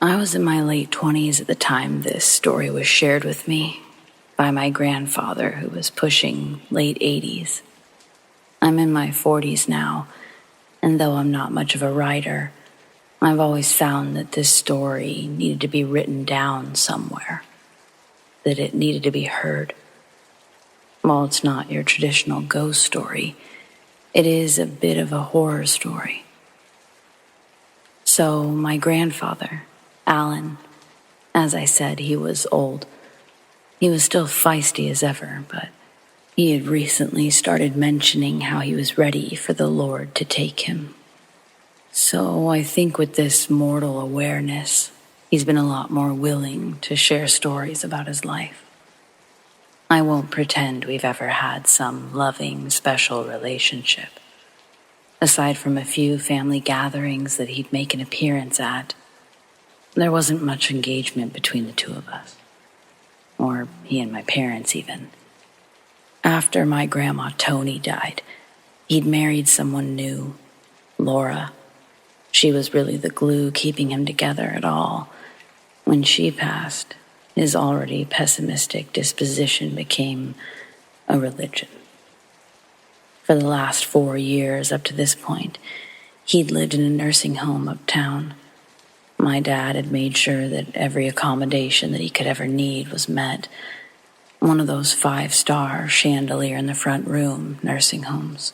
I was in my late 20s at the time this story was shared with me by my grandfather, who was pushing late 80s. I'm in my 40s now, and though I'm not much of a writer, I've always found that this story needed to be written down somewhere, that it needed to be heard. While it's not your traditional ghost story, it is a bit of a horror story. So my grandfather, Alan, as I said, he was old. He was still feisty as ever, but he had recently started mentioning how he was ready for the Lord to take him. So I think with this mortal awareness, he's been a lot more willing to share stories about his life. I won't pretend we've ever had some loving, special relationship. Aside from a few family gatherings that he'd make an appearance at, there wasn't much engagement between the two of us. Or he and my parents even. After my grandma Tony died, he'd married someone new, Laura. She was really the glue keeping him together at all. When she passed, his already pessimistic disposition became a religion. For the last 4 years up to this point, he'd lived in a nursing home uptown. My dad had made sure that every accommodation that he could ever need was met. One of those 5-star chandelier in the front room nursing homes.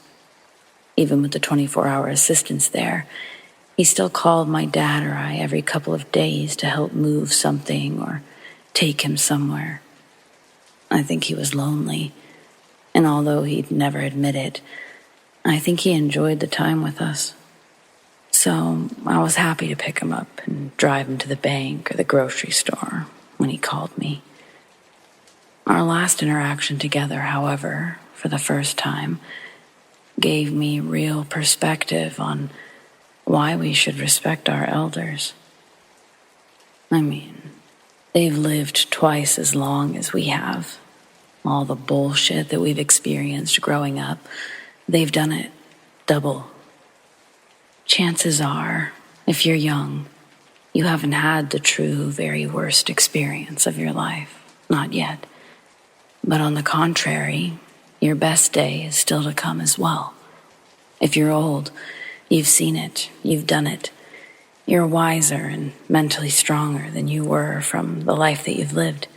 Even with the 24-hour assistance there, he still called my dad or I every couple of days to help move something or take him somewhere. I think he was lonely, and although he'd never admit it, I think he enjoyed the time with us. So I was happy to pick him up and drive him to the bank or the grocery store when he called me. Our last interaction together, however, for the first time, gave me real perspective on why we should respect our elders. I mean, they've lived twice as long as we have. All the bullshit that we've experienced growing up, they've done it double. Chances are, if you're young, you haven't had the true, very worst experience of your life. Not yet. But on the contrary, your best day is still to come as well. If you're old, you've seen it, you've done it. You're wiser and mentally stronger than you were from the life that you've lived.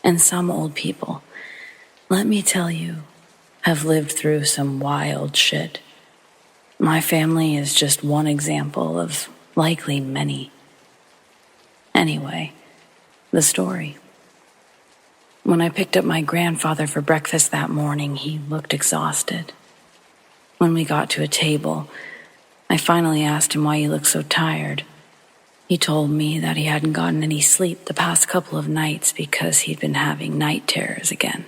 And some old people, let me tell you, have lived through some wild shit. My family is just one example of likely many. Anyway, the story. When I picked up my grandfather for breakfast that morning, he looked exhausted. When we got to a table, I finally asked him why he looked so tired. He told me that he hadn't gotten any sleep the past couple of nights because he'd been having night terrors again.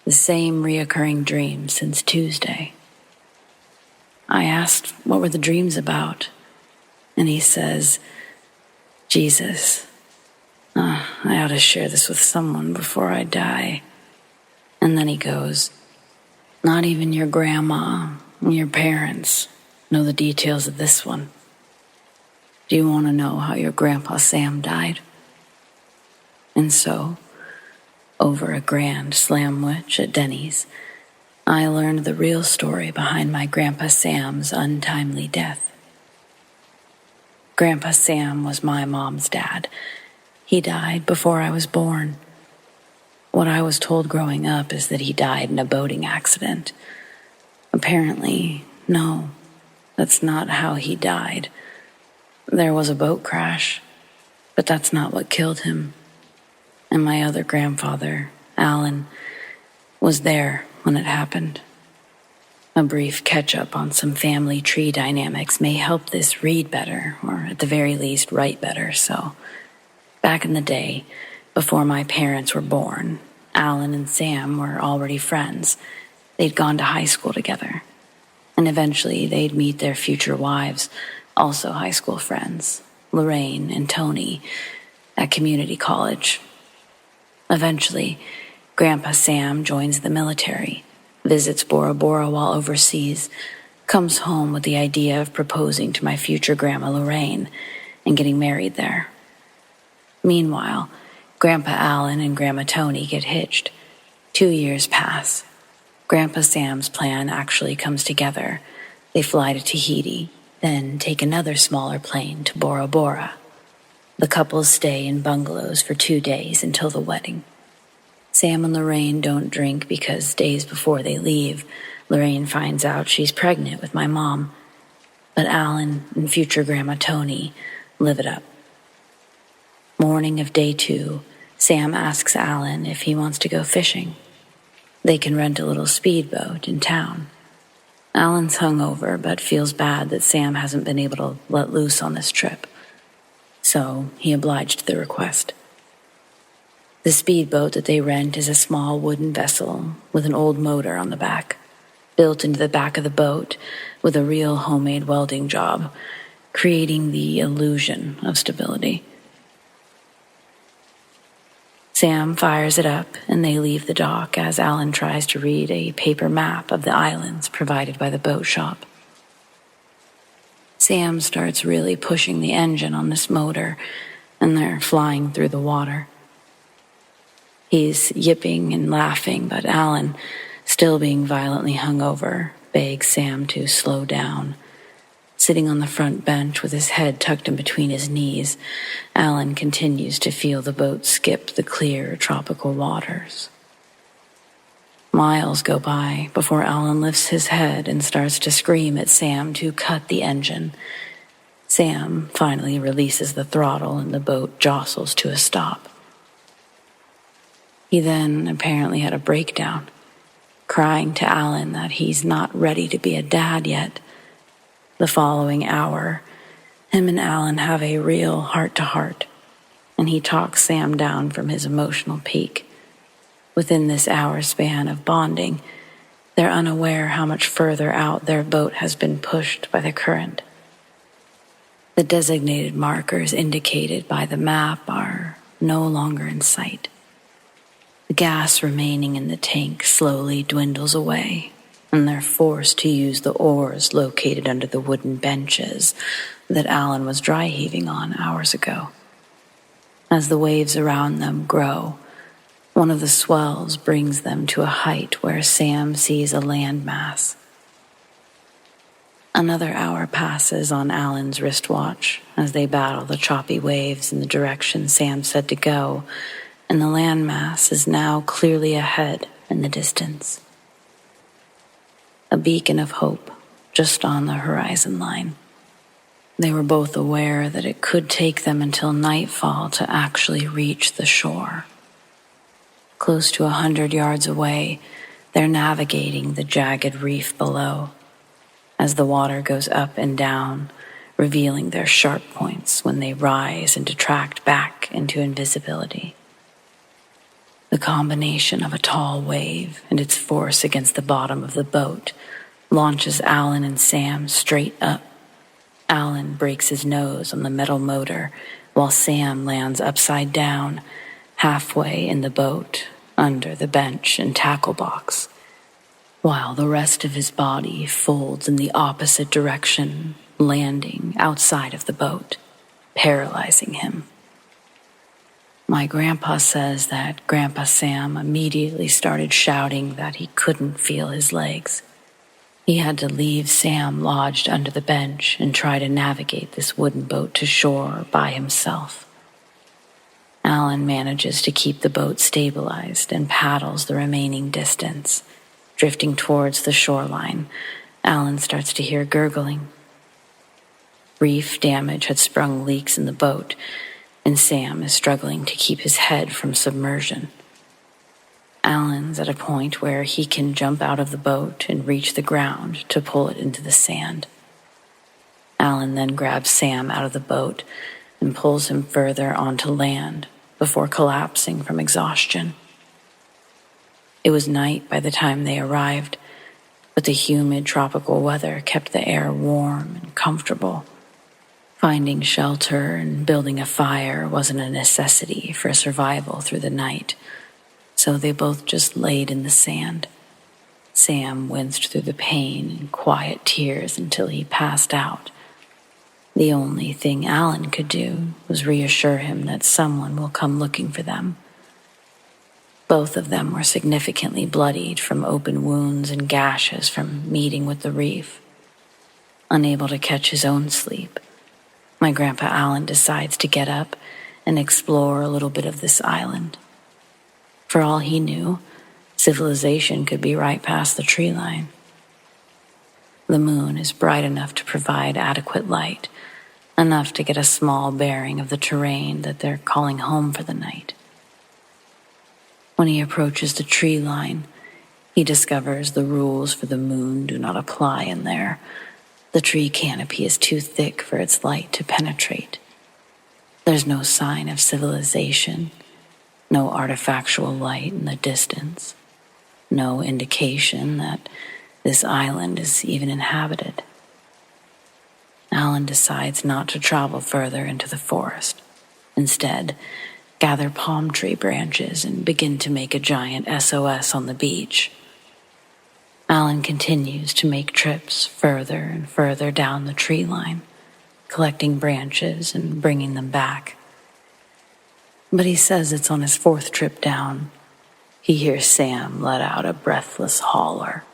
The same reoccurring dreams since Tuesday. I asked what were the dreams about, and he says, Jesus, I ought to share this with someone before I die. And then he goes, not even your grandma and your parents know the details of this one. Do you want to know how your grandpa Sam died? And so, over a grand slamwich at Denny's, I learned the real story behind my grandpa Sam's untimely death. Grandpa Sam was my mom's dad. He died before I was born. What I was told growing up is that he died in a boating accident. Apparently, no. That's not how he died. There was a boat crash, but that's not what killed him. And my other grandfather, Alan, was there when it happened. A brief catch-up on some family tree dynamics may help this read better, or at the very least write better. So, back in the day, before my parents were born, Alan and Sam were already friends. They'd gone to high school together. And eventually they'd meet their future wives, also high school friends, Lorraine and Tony, at community college. Eventually, Grandpa Sam joins the military, visits Bora Bora while overseas, comes home with the idea of proposing to my future grandma Lorraine, and getting married there. Meanwhile, Grandpa Alan and Grandma Tony get hitched. 2 years pass. Grandpa Sam's plan actually comes together. They fly to Tahiti, then take another smaller plane to Bora Bora. The couples stay in bungalows for 2 days until the wedding. Sam and Lorraine don't drink because days before they leave, Lorraine finds out she's pregnant with my mom. But Alan and future Grandma Tony live it up. Morning of day 2, Sam asks Alan if he wants to go fishing. They can rent a little speedboat in town. Alan's hungover, but feels bad that Sam hasn't been able to let loose on this trip. So he obliged the request. The speedboat that they rent is a small wooden vessel with an old motor on the back, built into the back of the boat with a real homemade welding job, creating the illusion of stability. Sam fires it up, and they leave the dock as Alan tries to read a paper map of the islands provided by the boat shop. Sam starts really pushing the engine on this motor, and they're flying through the water. He's yipping and laughing, but Alan, still being violently hungover, begs Sam to slow down. Sitting on the front bench with his head tucked in between his knees, Alan continues to feel the boat skip the clear tropical waters. Miles go by before Alan lifts his head and starts to scream at Sam to cut the engine. Sam finally releases the throttle and the boat jostles to a stop. He then apparently had a breakdown, crying to Alan that he's not ready to be a dad yet. The following hour, him and Alan have a real heart-to-heart, and he talks Sam down from his emotional peak. Within this hour span of bonding, they're unaware how much further out their boat has been pushed by the current. The designated markers indicated by the map are no longer in sight. The gas remaining in the tank slowly dwindles away, and they're forced to use the oars located under the wooden benches that Alan was dry heaving on hours ago. As the waves around them grow, one of the swells brings them to a height where Sam sees a landmass. Another hour passes on Alan's wristwatch as they battle the choppy waves in the direction Sam said to go, and the landmass is now clearly ahead in the distance. A beacon of hope just on the horizon line. They were both aware that it could take them until nightfall to actually reach the shore. Close to 100 yards away, they're navigating the jagged reef below as the water goes up and down, revealing their sharp points when they rise and detract back into invisibility. The combination of a tall wave and its force against the bottom of the boat launches Alan and Sam straight up. Alan breaks his nose on the metal motor while Sam lands upside down, halfway in the boat, under the bench and tackle box, while the rest of his body folds in the opposite direction, landing outside of the boat, paralyzing him. My grandpa says that Grandpa Sam immediately started shouting that he couldn't feel his legs. He had to leave Sam lodged under the bench and try to navigate this wooden boat to shore by himself. Alan manages to keep the boat stabilized and paddles the remaining distance. Drifting towards the shoreline, Alan starts to hear gurgling. Reef damage had sprung leaks in the boat, and Sam is struggling to keep his head from submersion. Alan's at a point where he can jump out of the boat and reach the ground to pull it into the sand. Alan then grabs Sam out of the boat and pulls him further onto land before collapsing from exhaustion. It was night by the time they arrived, but the humid tropical weather kept the air warm and comfortable. Finding shelter and building a fire wasn't a necessity for survival through the night, so they both just laid in the sand. Sam winced through the pain and quiet tears until he passed out. The only thing Alan could do was reassure him that someone will come looking for them. Both of them were significantly bloodied from open wounds and gashes from meeting with the reef. Unable to catch his own sleep, my Grandpa Alan decides to get up and explore a little bit of this island. For all he knew, civilization could be right past the tree line. The moon is bright enough to provide adequate light, enough to get a small bearing of the terrain that they're calling home for the night. When he approaches the tree line, he discovers the rules for the moon do not apply in there. The tree canopy is too thick for its light to penetrate. There's no sign of civilization, no artifactual light in the distance, no indication that this island is even inhabited. Alan decides not to travel further into the forest. Instead, gather palm tree branches and begin to make a giant SOS on the beach. Alan continues to make trips further and further down the tree line, collecting branches and bringing them back. But he says it's on his fourth trip down. He hears Sam let out a breathless holler.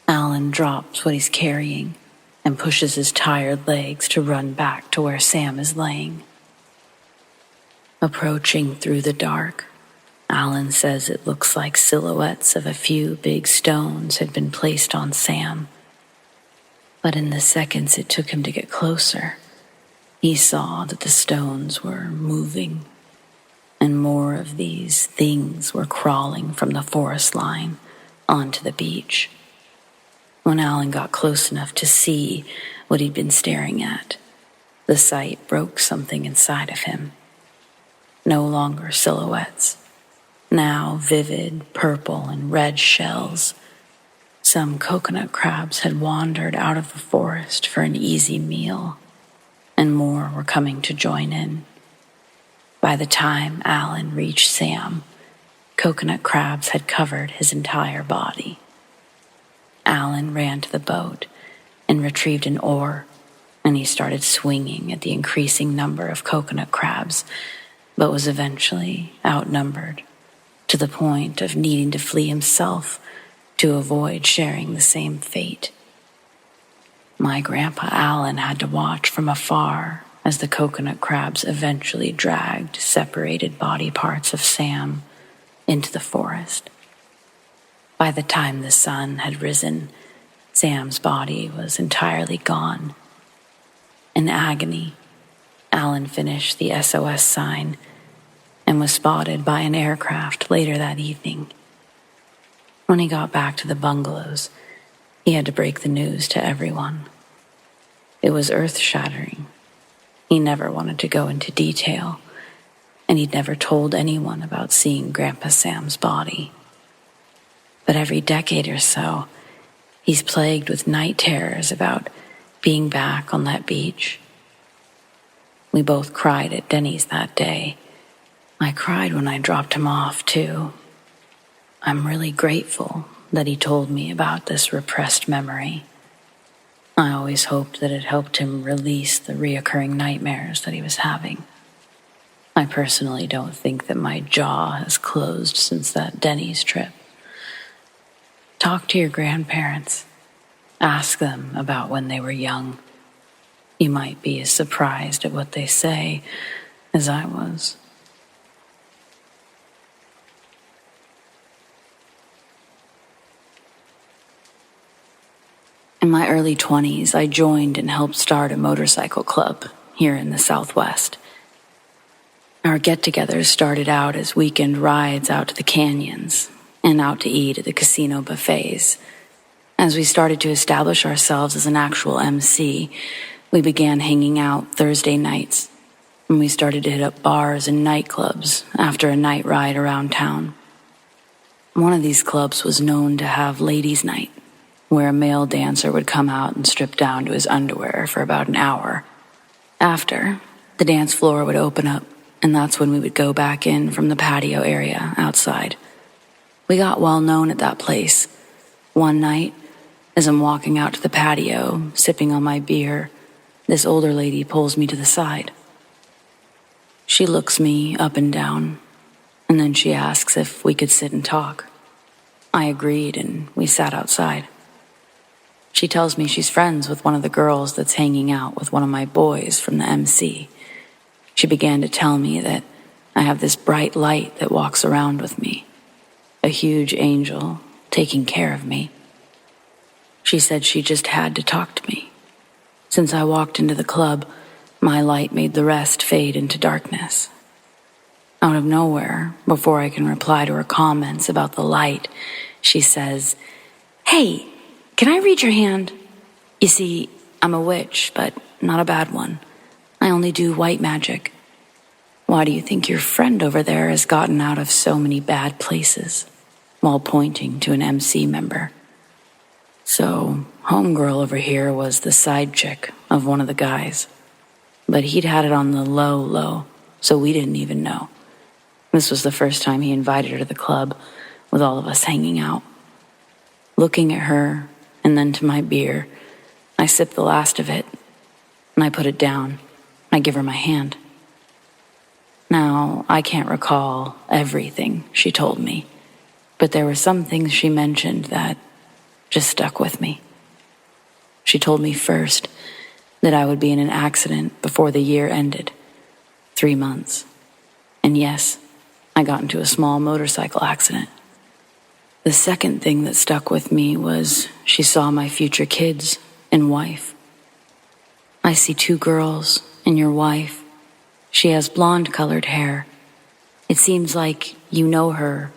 Alan drops what he's carrying and pushes his tired legs to run back to where Sam is laying. Approaching through the dark, Alan says it looks like silhouettes of a few big stones had been placed on Sam. But in the seconds it took him to get closer, he saw that the stones were moving, and more of these things were crawling from the forest line onto the beach. When Alan got close enough to see what he'd been staring at, the sight broke something inside of him. No longer silhouettes, now vivid purple and red shells. Some coconut crabs had wandered out of the forest for an easy meal, and more were coming to join in. By the time Alan reached Sam, coconut crabs had covered his entire body. Alan ran to the boat and retrieved an oar, and he started swinging at the increasing number of coconut crabs, but was eventually outnumbered to the point of needing to flee himself to avoid sharing the same fate. My Grandpa Alan had to watch from afar as the coconut crabs eventually dragged separated body parts of Sam into the forest. By the time the sun had risen, Sam's body was entirely gone. In agony, Alan finished the SOS sign and was spotted by an aircraft later that evening. When he got back to the bungalows, he had to break the news to everyone. It was earth-shattering. He never wanted to go into detail, and he'd never told anyone about seeing Grandpa Sam's body. But every decade or so, he's plagued with night terrors about being back on that beach. We both cried at Denny's that day. I cried when I dropped him off, too. I'm really grateful that he told me about this repressed memory. I always hoped that it helped him release the reoccurring nightmares that he was having. I personally don't think that my jaw has closed since that Denny's trip. Talk to your grandparents. Ask them about when they were young. You might be as surprised at what they say as I was. In my early 20s, I joined and helped start a motorcycle club here in the Southwest. Our get-togethers started out as weekend rides out to the canyons and out to eat at the casino buffets. As we started to establish ourselves as an actual MC, we began hanging out Thursday nights, and we started to hit up bars and nightclubs after a night ride around town. One of these clubs was known to have ladies' night, where a male dancer would come out and strip down to his underwear for about an hour. After, the dance floor would open up, and that's when we would go back in from the patio area outside. We got well known at that place. One night, as I'm walking out to the patio, sipping on my beer, this older lady pulls me to the side. She looks me up and down, and then she asks if we could sit and talk. I agreed, and we sat outside. She tells me she's friends with one of the girls that's hanging out with one of my boys from the MC. She began to tell me that I have this bright light that walks around with me, a huge angel taking care of me. She said she just had to talk to me. Since I walked into the club, my light made the rest fade into darkness. Out of nowhere, before I can reply to her comments about the light, she says, "Hey, can I read your hand? You see, I'm a witch, but not a bad one. I only do white magic. Why do you think your friend over there has gotten out of so many bad places?" While pointing to an MC member. So, homegirl over here was the side chick of one of the guys. But he'd had it on the low, so we didn't even know. This was the first time he invited her to the club, with all of us hanging out. Looking at her, and then to my beer, I sip the last of it, and I put it down. I give her my hand. Now, I can't recall everything she told me, but there were some things she mentioned that just stuck with me. She told me first that I would be in an accident before the year ended, 3 months. And yes, I got into a small motorcycle accident. The second thing that stuck with me was she saw my future kids and wife. "I see 2 girls and your wife. She has blonde-colored hair. It seems like you know her,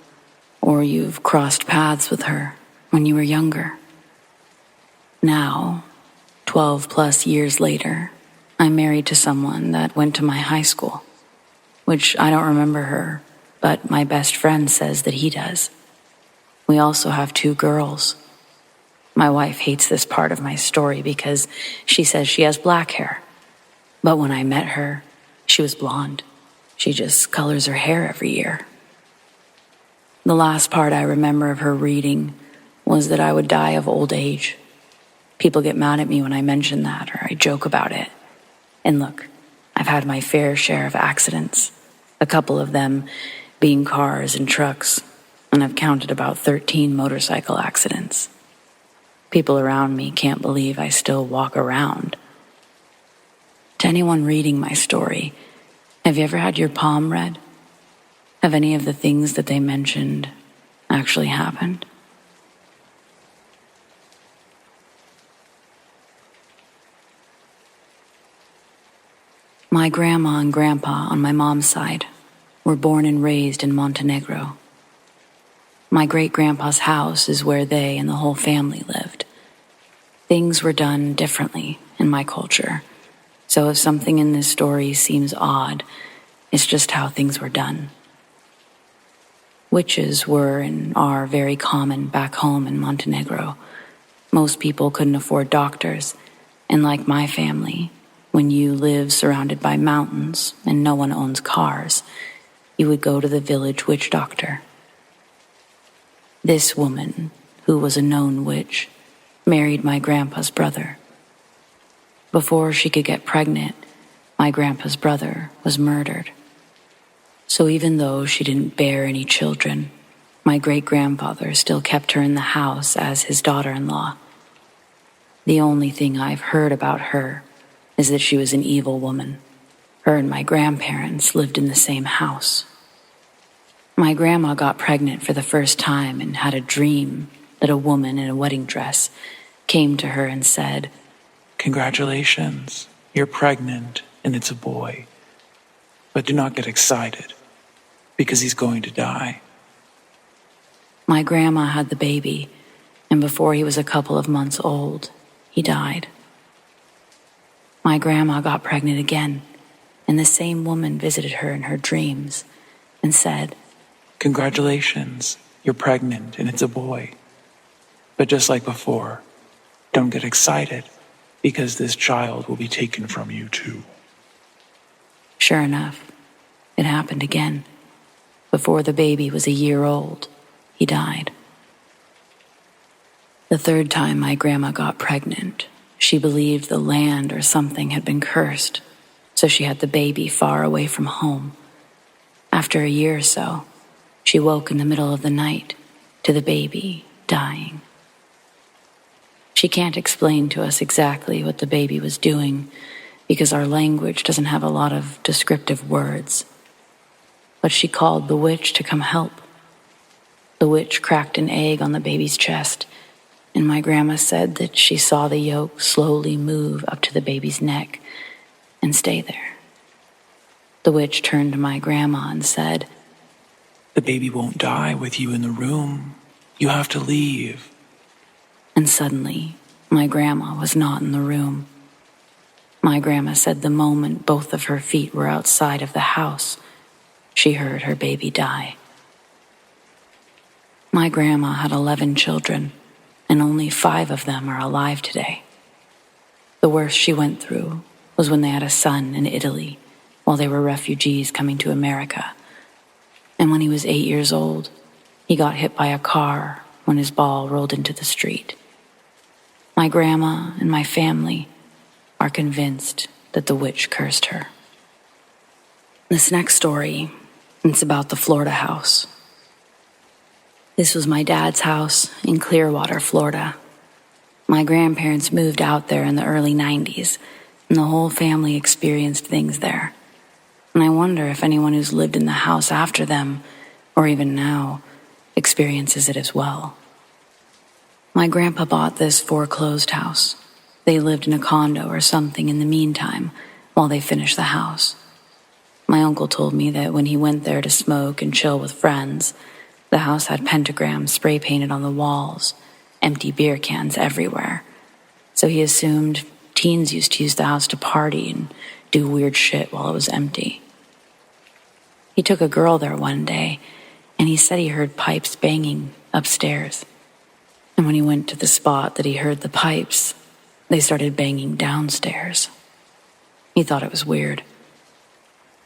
or you've crossed paths with her when you were younger." Now, 12 plus years later, I'm married to someone that went to my high school, which I don't remember her, but my best friend says that he does. We also have 2 girls. My wife hates this part of my story because she says she has black hair. But when I met her, she was blonde. She just colors her hair every year. The last part I remember of her reading was that I would die of old age. People get mad at me when I mention that, or I joke about it. And look, I've had my fair share of accidents, a couple of them being cars and trucks, and I've counted about 13 motorcycle accidents. People around me can't believe I still walk around. To anyone reading my story, have you ever had your palm read? Have any of the things that they mentioned actually happened? My grandma and grandpa on my mom's side were born and raised in Montenegro. My great-grandpa's house is where they and the whole family lived. Things were done differently in my culture, so if something in this story seems odd, it's just how things were done. Witches were and are very common back home in Montenegro. Most people couldn't afford doctors, and like my family, when you live surrounded by mountains and no one owns cars, you would go to the village witch doctor. This woman, who was a known witch, married my grandpa's brother. Before she could get pregnant, my grandpa's brother was murdered. So even though she didn't bear any children, my great-grandfather still kept her in the house as his daughter-in-law. The only thing I've heard about her is that she was an evil woman. Her and my grandparents lived in the same house. My grandma got pregnant for the first time and had a dream that a woman in a wedding dress came to her and said, "Congratulations, you're pregnant and it's a boy. But do not get excited, because he's going to die." My grandma had the baby, and before he was a couple of months old, he died. My grandma got pregnant again, and the same woman visited her in her dreams and said, "Congratulations, you're pregnant and it's a boy. But just like before, don't get excited, because this child will be taken from you too." Sure enough, it happened again. Before the baby was a year old, he died. The third time my grandma got pregnant, she believed the land or something had been cursed, so she had the baby far away from home. After a year or so, she woke in the middle of the night to the baby dying. She can't explain to us exactly what the baby was doing because our language doesn't have a lot of descriptive words. But she called the witch to come help. The witch cracked an egg on the baby's chest, and my grandma said that she saw the yolk slowly move up to the baby's neck and stay there. The witch turned to my grandma and said, "The baby won't die with you in the room. You have to leave." And suddenly, my grandma was not in the room. My grandma said the moment both of her feet were outside of the house, she heard her baby die. My grandma had 11 children, and only 5 of them are alive today. The worst she went through was when they had a son in Italy while they were refugees coming to America. And when he was 8 years old, he got hit by a car when his ball rolled into the street. My grandma and my family are convinced that the witch cursed her. This next story, it's about the Florida house. This was my dad's house in Clearwater, Florida. My grandparents moved out there in the early 90s, and the whole family experienced things there. And I wonder if anyone who's lived in the house after them, or even now, experiences it as well. My grandpa bought this foreclosed house. They lived in a condo or something in the meantime while they finished the house. My uncle told me that when he went there to smoke and chill with friends, the house had pentagrams spray painted on the walls, empty beer cans everywhere. So he assumed teens used to use the house to party and do weird shit while it was empty. He took a girl there one day, and he said he heard pipes banging upstairs. And when he went to the spot that he heard the pipes, they started banging downstairs. He thought it was weird.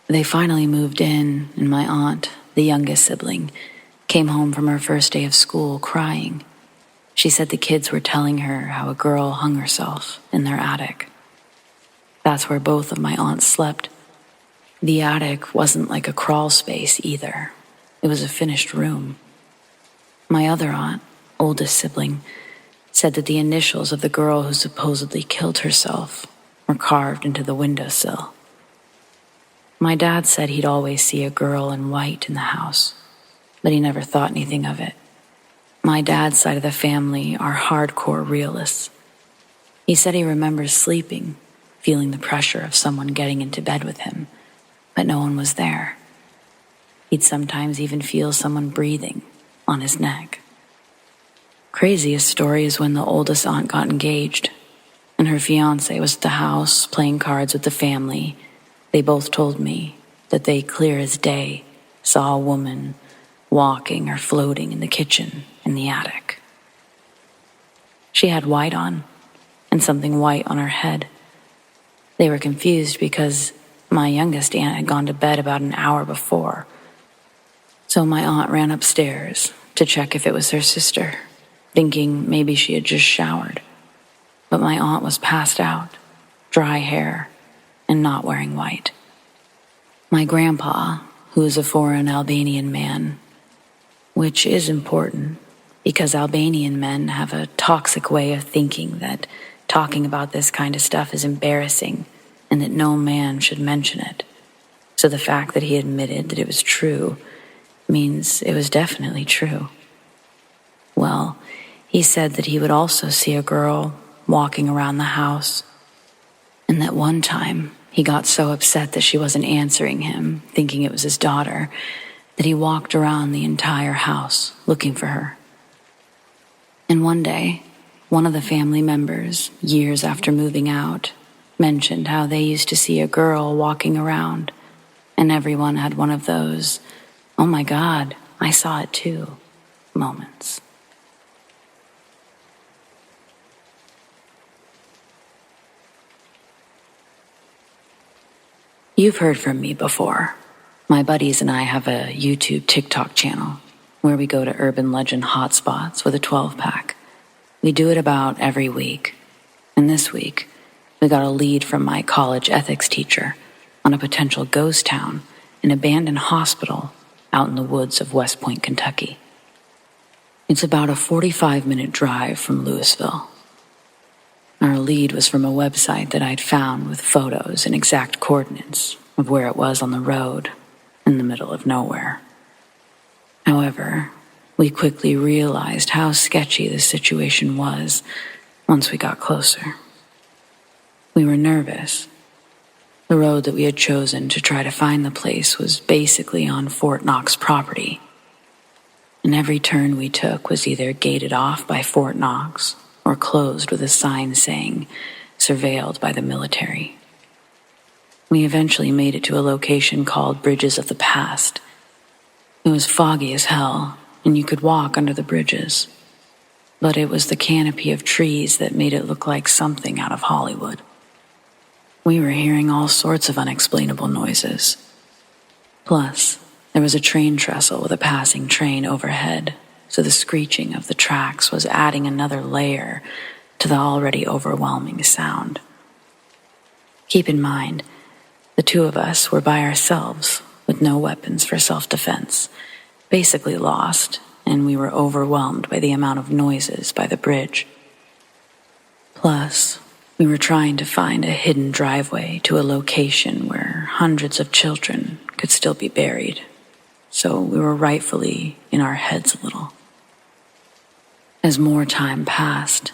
They finally moved in, and my aunt, the youngest sibling, came home from her first day of school crying. She said the kids were telling her how a girl hung herself in their attic. That's where both of my aunts slept. The attic wasn't like a crawl space either. It was a finished room. My other aunt, oldest sibling, said that the initials of the girl who supposedly killed herself were carved into the windowsill. My dad said he'd always see a girl in white in the house, but he never thought anything of it. My dad's side of the family are hardcore realists. He said he remembers sleeping, feeling the pressure of someone getting into bed with him, but no one was there. He'd sometimes even feel someone breathing on his neck. Craziest story is when the oldest aunt got engaged, and her fiancé was at the house playing cards with the family. They both told me that they, clear as day, saw a woman walking or floating in the kitchen in the attic. She had white on, and something white on her head. They were confused because my youngest aunt had gone to bed about an hour before. So my aunt ran upstairs to check if it was her sister, thinking maybe she had just showered. But my aunt was passed out, dry hair, and not wearing white. My grandpa, who is a foreign Albanian man, which is important because Albanian men have a toxic way of thinking that talking about this kind of stuff is embarrassing and that no man should mention it. So the fact that he admitted that it was true means it was definitely true. Well, he said that he would also see a girl walking around the house, and that one time he got so upset that she wasn't answering him, thinking it was his daughter, that he walked around the entire house looking for her. And one day, one of the family members, years after moving out, mentioned how they used to see a girl walking around, and everyone had one of those, "Oh my God, I saw it too," moments. You've heard from me before. My buddies and I have a YouTube TikTok channel where we go to urban legend hotspots with a 12-pack. We do it about every week, And this week, we got a lead from my college ethics teacher on a potential ghost town, an abandoned hospital out in the woods of West Point, Kentucky. It's about a 45-minute drive from Louisville. Our lead was from a website that I'd found with photos and exact coordinates of where it was on the road in the middle of nowhere. However, we quickly realized how sketchy the situation was once we got closer. We were nervous. The road that we had chosen to try to find the place was basically on Fort Knox property, and every turn we took was either gated off by Fort Knox or closed with a sign saying, "Surveilled by the military." We eventually made it to a location called Bridges of the Past. It was foggy as hell, and you could walk under the bridges, but it was the canopy of trees that made it look like something out of Hollywood. We were hearing all sorts of unexplainable noises. Plus, there was a train trestle with a passing train overhead, so the screeching of the tracks was adding another layer to the already overwhelming sound. Keep in mind, the two of us were by ourselves with no weapons for self-defense, basically lost, and we were overwhelmed by the amount of noises by the bridge. Plus, we were trying to find a hidden driveway to a location where hundreds of children could still be buried, so we were rightfully in our heads a little. As more time passed,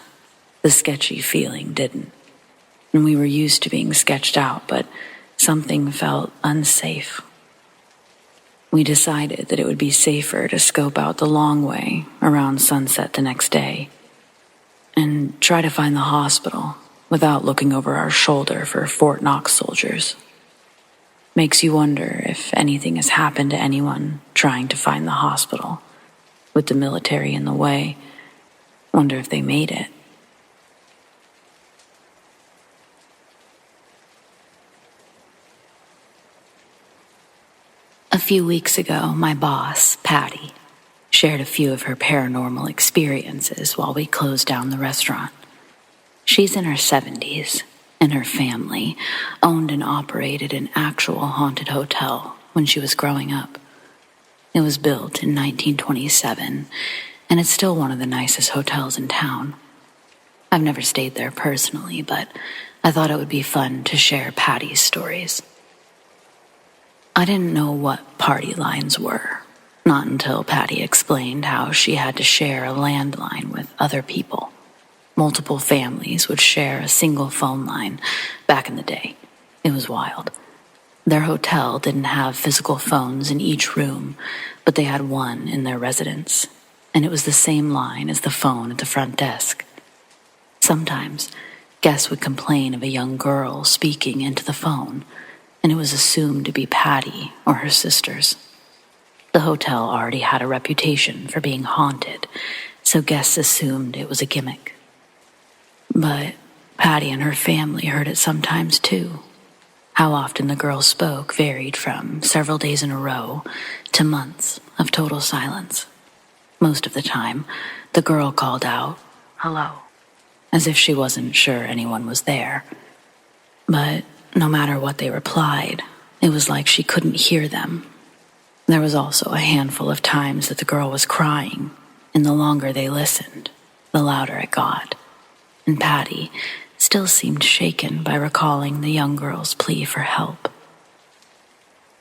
the sketchy feeling didn't, and we were used to being sketched out, but something felt unsafe. We decided that it would be safer to scope out the long way around sunset the next day and try to find the hospital without looking over our shoulder for Fort Knox soldiers. Makes you wonder if anything has happened to anyone trying to find the hospital. With the military in the way, wonder if they made it. A few weeks ago, my boss, Patty, shared a few of her paranormal experiences while we closed down the restaurant. She's in her 70s, and her family owned and operated an actual haunted hotel when she was growing up. It was built in 1927, and it's still one of the nicest hotels in town. I've never stayed there personally, but I thought it would be fun to share Patty's stories. I didn't know what party lines were, not until Patty explained how she had to share a landline with other people. Multiple families would share a single phone line back in the day. It was wild. Their hotel didn't have physical phones in each room, but they had one in their residence, and it was the same line as the phone at the front desk. Sometimes, guests would complain of a young girl speaking into the phone, and it was assumed to be Patty or her sisters. The hotel already had a reputation for being haunted, so guests assumed it was a gimmick. But Patty and her family heard it sometimes too. How often the girl spoke varied from several days in a row to months of total silence. Most of the time, the girl called out, "Hello," as if she wasn't sure anyone was there. But no matter what they replied, it was like she couldn't hear them. There was also a handful of times that the girl was crying, and the longer they listened, the louder it got. And Patty still seemed shaken by recalling the young girl's plea for help.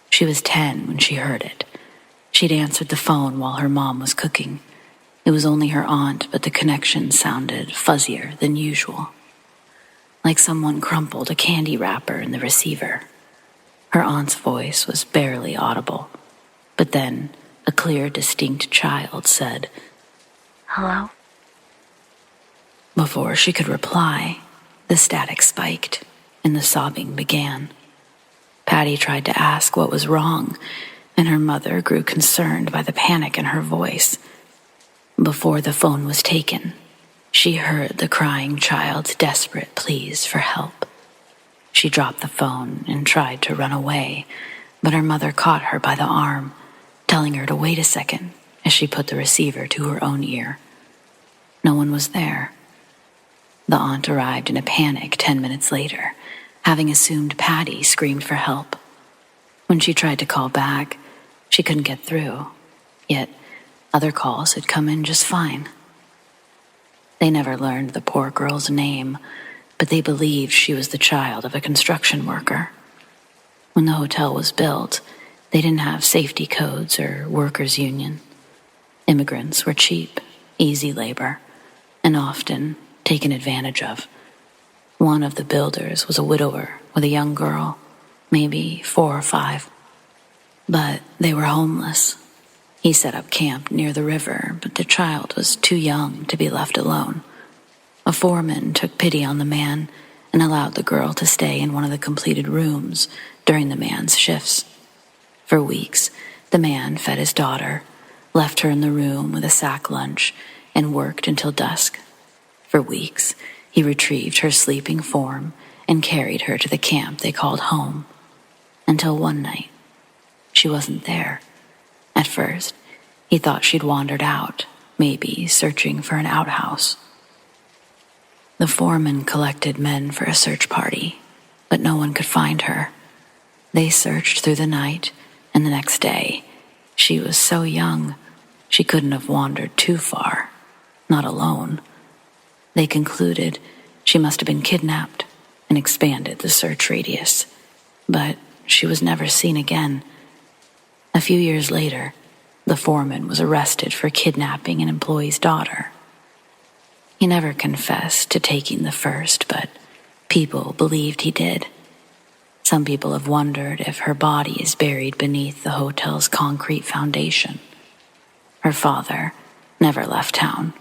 She was 10 when she heard it. She'd answered the phone while her mom was cooking. It was only her aunt, but the connection sounded fuzzier than usual. Like someone crumpled a candy wrapper in the receiver. Her aunt's voice was barely audible, but then a clear, distinct child said, "Hello?" Before she could reply, the static spiked and the sobbing began. Patty tried to ask what was wrong, and her mother grew concerned by the panic in her voice. Before the phone was taken, she heard the crying child's desperate pleas for help. She dropped the phone and tried to run away, but her mother caught her by the arm, telling her to wait a second as she put the receiver to her own ear. No one was there. The aunt arrived in a panic 10 minutes later, having assumed Patty screamed for help. When she tried to call back, she couldn't get through, yet other calls had come in just fine. They never learned the poor girl's name, but they believed she was the child of a construction worker. When the hotel was built, they didn't have safety codes or workers' union. Immigrants were cheap, easy labor, and often taken advantage of. One of the builders was a widower with a young girl, maybe 4 or 5. But they were homeless. He set up camp near the river, but the child was too young to be left alone. A foreman took pity on the man and allowed the girl to stay in one of the completed rooms during the man's shifts. For weeks, the man fed his daughter, left her in the room with a sack lunch, and worked until dusk. For weeks, he retrieved her sleeping form and carried her to the camp they called home. Until one night, she wasn't there. At first, he thought she'd wandered out, maybe searching for an outhouse. The foreman collected men for a search party, but no one could find her. They searched through the night, and the next day, she was so young, she couldn't have wandered too far, not alone. They concluded she must have been kidnapped and expanded the search radius, but she was never seen again. A few years later, the foreman was arrested for kidnapping an employee's daughter. He never confessed to taking the first, but people believed he did. Some people have wondered if her body is buried beneath the hotel's concrete foundation. Her father never left town.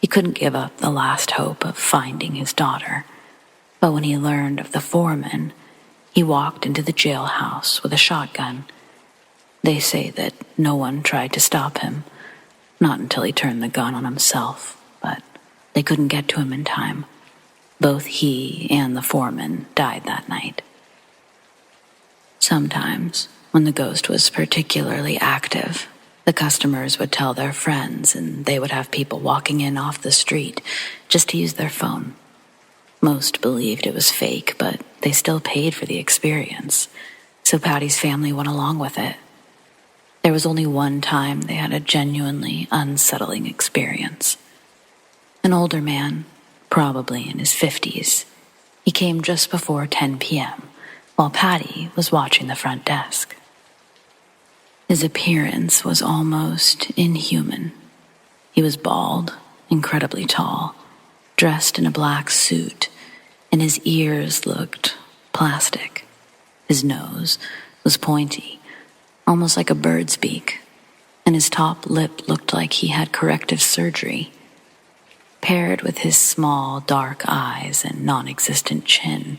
He couldn't give up the last hope of finding his daughter, but when he learned of the foreman, he walked into the jailhouse with a shotgun. They say that no one tried to stop him, not until he turned the gun on himself, but they couldn't get to him in time. Both he and the foreman died that night. Sometimes, when the ghost was particularly active, the customers would tell their friends and they would have people walking in off the street just to use their phone. Most believed it was fake, but they still paid for the experience, so Patty's family went along with it. There was only one time they had a genuinely unsettling experience. An older man, probably in his 50s, he came just before 10 p.m., while Patty was watching the front desk. His appearance was almost inhuman. He was bald, incredibly tall, dressed in a black suit, and his ears looked plastic. His nose was pointy, almost like a bird's beak, and his top lip looked like he had corrective surgery. Paired with his small, dark eyes and non-existent chin,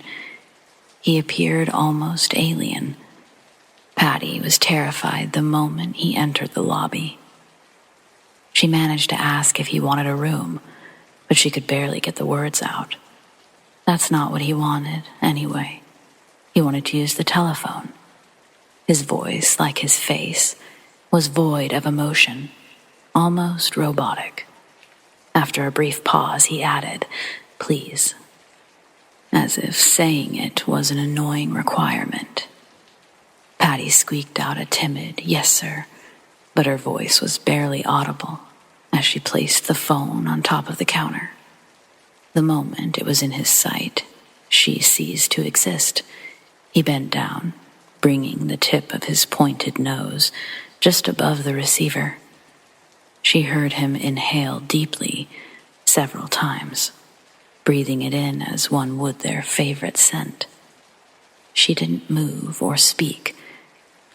he appeared almost alien. Patty was terrified the moment he entered the lobby. She managed to ask if he wanted a room, but she could barely get the words out. That's not what he wanted, anyway. He wanted to use the telephone. His voice, like his face, was void of emotion, almost robotic. After a brief pause, he added, "Please," as if saying it was an annoying requirement. Patty squeaked out a timid, "Yes, sir," but her voice was barely audible as she placed the phone on top of the counter. The moment it was in his sight, she ceased to exist. He bent down, bringing the tip of his pointed nose just above the receiver. She heard him inhale deeply several times, breathing it in as one would their favorite scent. She didn't move or speak.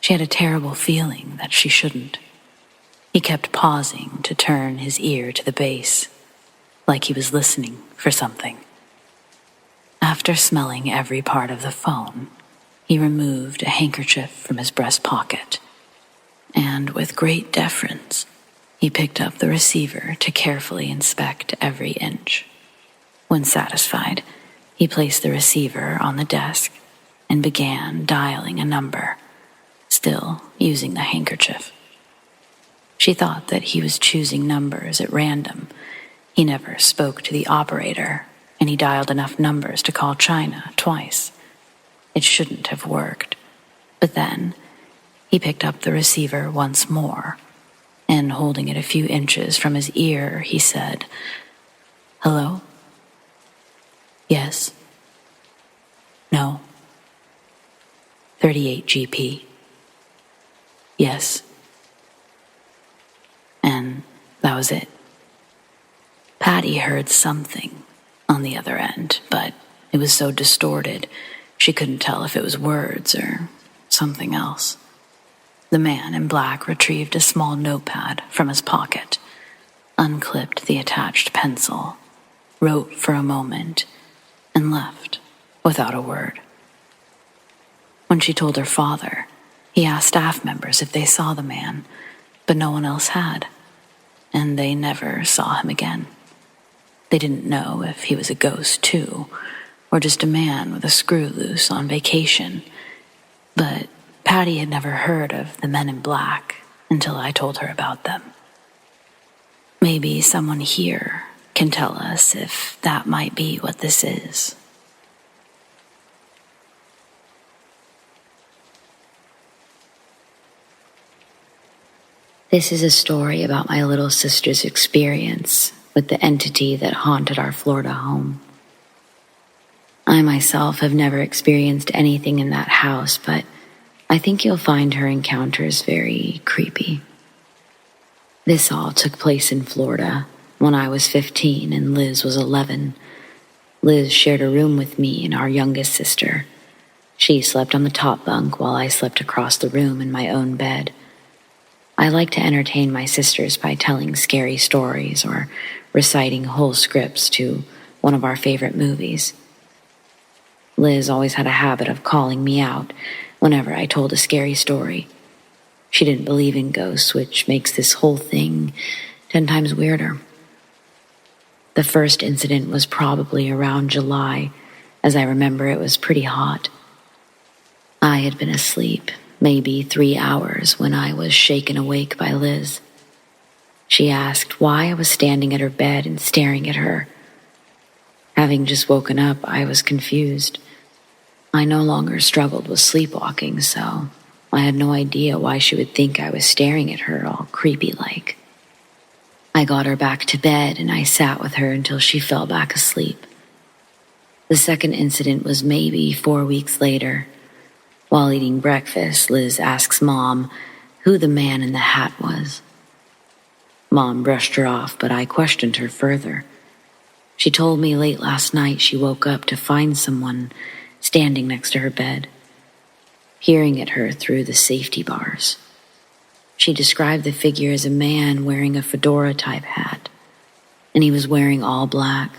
She had a terrible feeling that she shouldn't. He kept pausing to turn his ear to the base, like he was listening for something. After smelling every part of the phone, he removed a handkerchief from his breast pocket, and with great deference, he picked up the receiver to carefully inspect every inch. When satisfied, he placed the receiver on the desk and began dialing a number, still using the handkerchief. She thought that he was choosing numbers at random. He never spoke to the operator, and he dialed enough numbers to call China twice. It shouldn't have worked. But then, he picked up the receiver once more, and holding it a few inches from his ear, he said, "Hello? Yes? No? 38 GP? Yes?" And that was it. Patty heard something on the other end, but it was so distorted, she couldn't tell if it was words or something else. The man in black retrieved a small notepad from his pocket, unclipped the attached pencil, wrote for a moment, and left without a word. When she told her father, he asked staff members if they saw the man, but no one else had, and they never saw him again. They didn't know if he was a ghost too, or just a man with a screw loose on vacation, but Patty had never heard of the men in black until I told her about them. Maybe someone here can tell us if that might be what this is. This is a story about my little sister's experience with the entity that haunted our Florida home. I myself have never experienced anything in that house, but I think you'll find her encounters very creepy. This all took place in Florida when I was 15 and Liz was 11. Liz shared a room with me and our youngest sister. She slept on the top bunk while I slept across the room in my own bed. I like to entertain my sisters by telling scary stories or reciting whole scripts to one of our favorite movies. Liz always had a habit of calling me out whenever I told a scary story. She didn't believe in ghosts, which makes this whole thing 10 times weirder. The first incident was probably around July. As I remember, it was pretty hot. I had been asleep, maybe 3 hours, when I was shaken awake by Liz. She asked why I was standing at her bed and staring at her. Having just woken up, I was confused. I no longer struggled with sleepwalking, so I had no idea why she would think I was staring at her all creepy-like. I got her back to bed and I sat with her until she fell back asleep. The second incident was maybe 4 weeks later. While eating breakfast, Liz asks Mom who the man in the hat was. Mom brushed her off, but I questioned her further. She told me late last night she woke up to find someone standing next to her bed, peering at her through the safety bars. She described the figure as a man wearing a fedora-type hat, and he was wearing all black.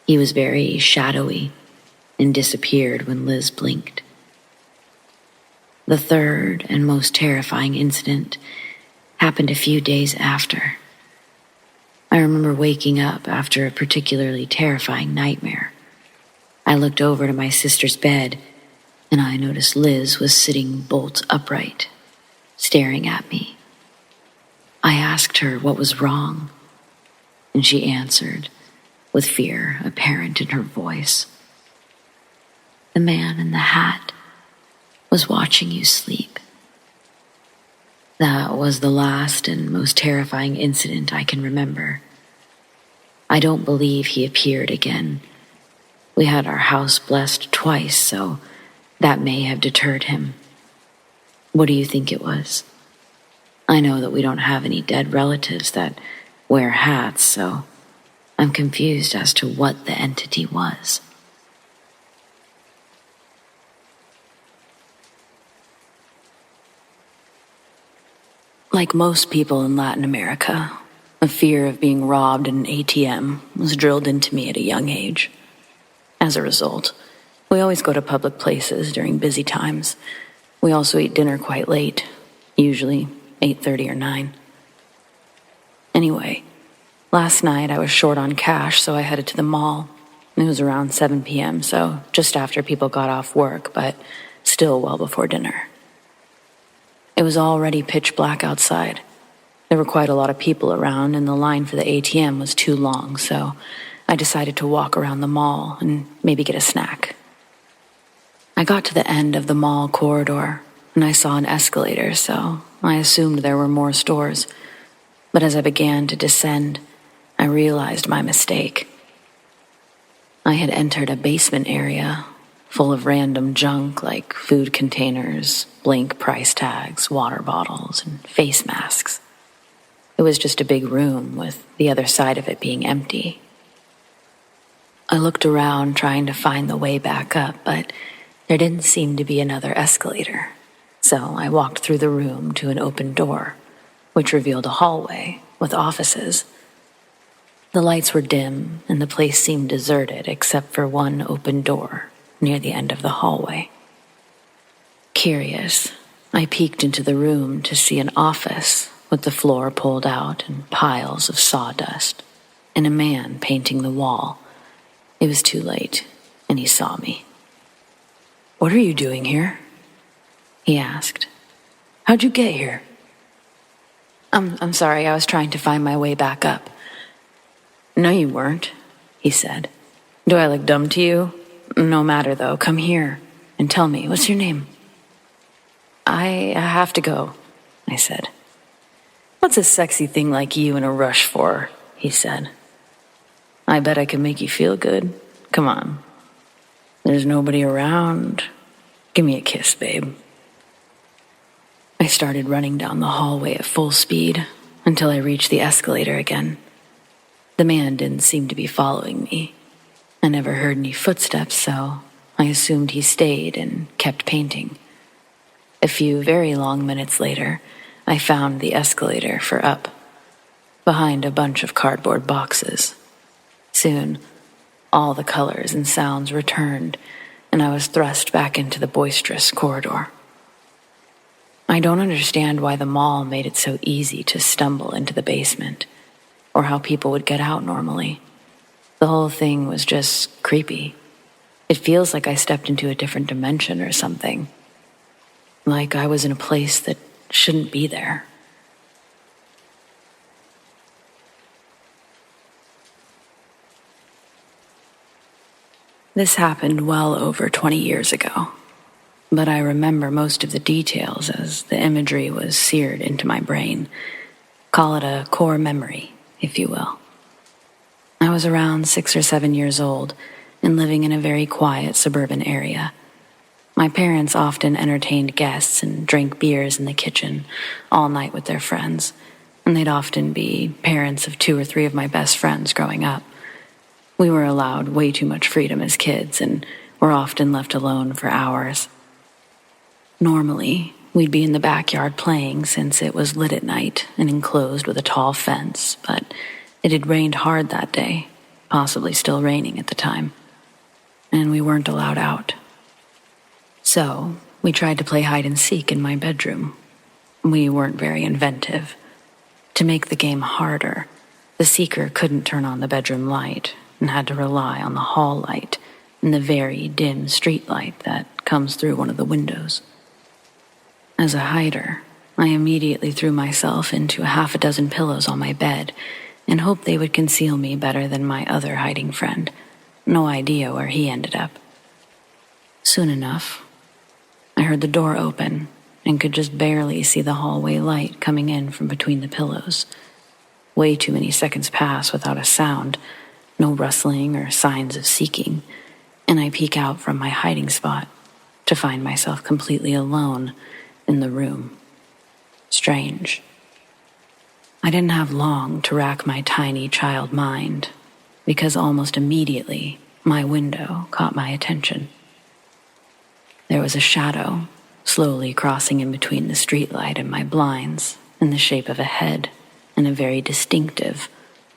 He was very shadowy and disappeared when Liz blinked. The third and most terrifying incident happened a few days after. I remember waking up after a particularly terrifying nightmare. I looked over to my sister's bed, and I noticed Liz was sitting bolt upright, staring at me. I asked her what was wrong, and she answered, with fear apparent in her voice, "The man in the hat was watching you sleep." That was the last and most terrifying incident I can remember. I don't believe he appeared again. We had our house blessed twice, so that may have deterred him. What do you think it was? I know that we don't have any dead relatives that wear hats, so I'm confused as to what the entity was. Like most people in Latin America, a fear of being robbed in an ATM was drilled into me at a young age. As a result, we always go to public places during busy times. We also eat dinner quite late, usually 8:30 or 9. Anyway, last night I was short on cash, so I headed to the mall. It was around 7 p.m., so just after people got off work, but still well before dinner. It was already pitch black outside. There were quite a lot of people around, and the line for the ATM was too long, so I decided to walk around the mall and maybe get a snack. I got to the end of the mall corridor, and I saw an escalator, so I assumed there were more stores. But as I began to descend, I realized my mistake. I had entered a basement area full of random junk like food containers, blank price tags, water bottles, and face masks. It was just a big room with the other side of it being empty. I looked around trying to find the way back up, but there didn't seem to be another escalator. So I walked through the room to an open door, which revealed a hallway with offices. The lights were dim, and the place seemed deserted except for one open door near the end of the hallway. Curious, I peeked into the room to see an office with the floor pulled out and piles of sawdust, and a man painting the wall. It was too late, and he saw me. "What are you doing here?" he asked. "How'd you get here?" I'm sorry, I was trying to find my way back up." "No, you weren't," he said. "Do I look dumb to you? No matter, though. Come here and tell me, what's your name?" I have to go," I said. "What's a sexy thing like you in a rush for?" he said. "I bet I can make you feel good. Come on. There's nobody around. Give me a kiss, babe." I started running down the hallway at full speed until I reached the escalator again. The man didn't seem to be following me. I never heard any footsteps, so I assumed he stayed and kept painting. A few very long minutes later, I found the escalator for up, behind a bunch of cardboard boxes. Soon, all the colors and sounds returned, and I was thrust back into the boisterous corridor. I don't understand why the mall made it so easy to stumble into the basement, or how people would get out normally. The whole thing was just creepy. It feels like I stepped into a different dimension or something. Like I was in a place that shouldn't be there. This happened well over 20 years ago, but I remember most of the details as the imagery was seared into my brain. Call it a core memory, if you will. I was around 6 or 7 years old and living in a very quiet suburban area. My parents often entertained guests and drank beers in the kitchen all night with their friends, and they'd often be parents of 2 or 3 of my best friends growing up. We were allowed way too much freedom as kids and were often left alone for hours. Normally, we'd be in the backyard playing since it was lit at night and enclosed with a tall fence, but it had rained hard that day, possibly still raining at the time, and we weren't allowed out. So, we tried to play hide and seek in my bedroom. We weren't very inventive. To make the game harder, the seeker couldn't turn on the bedroom light and had to rely on the hall light and the very dim street light that comes through one of the windows. As a hider, I immediately threw myself into 6 pillows on my bed and hoped they would conceal me better than my other hiding friend. No idea where he ended up. Soon enough, I heard the door open and could just barely see the hallway light coming in from between the pillows. Way too many seconds passed without a sound, no rustling or signs of seeking, and I peek out from my hiding spot to find myself completely alone in the room. Strange. I didn't have long to rack my tiny child mind, because almost immediately my window caught my attention. There was a shadow slowly crossing in between the streetlight and my blinds in the shape of a head and a very distinctive,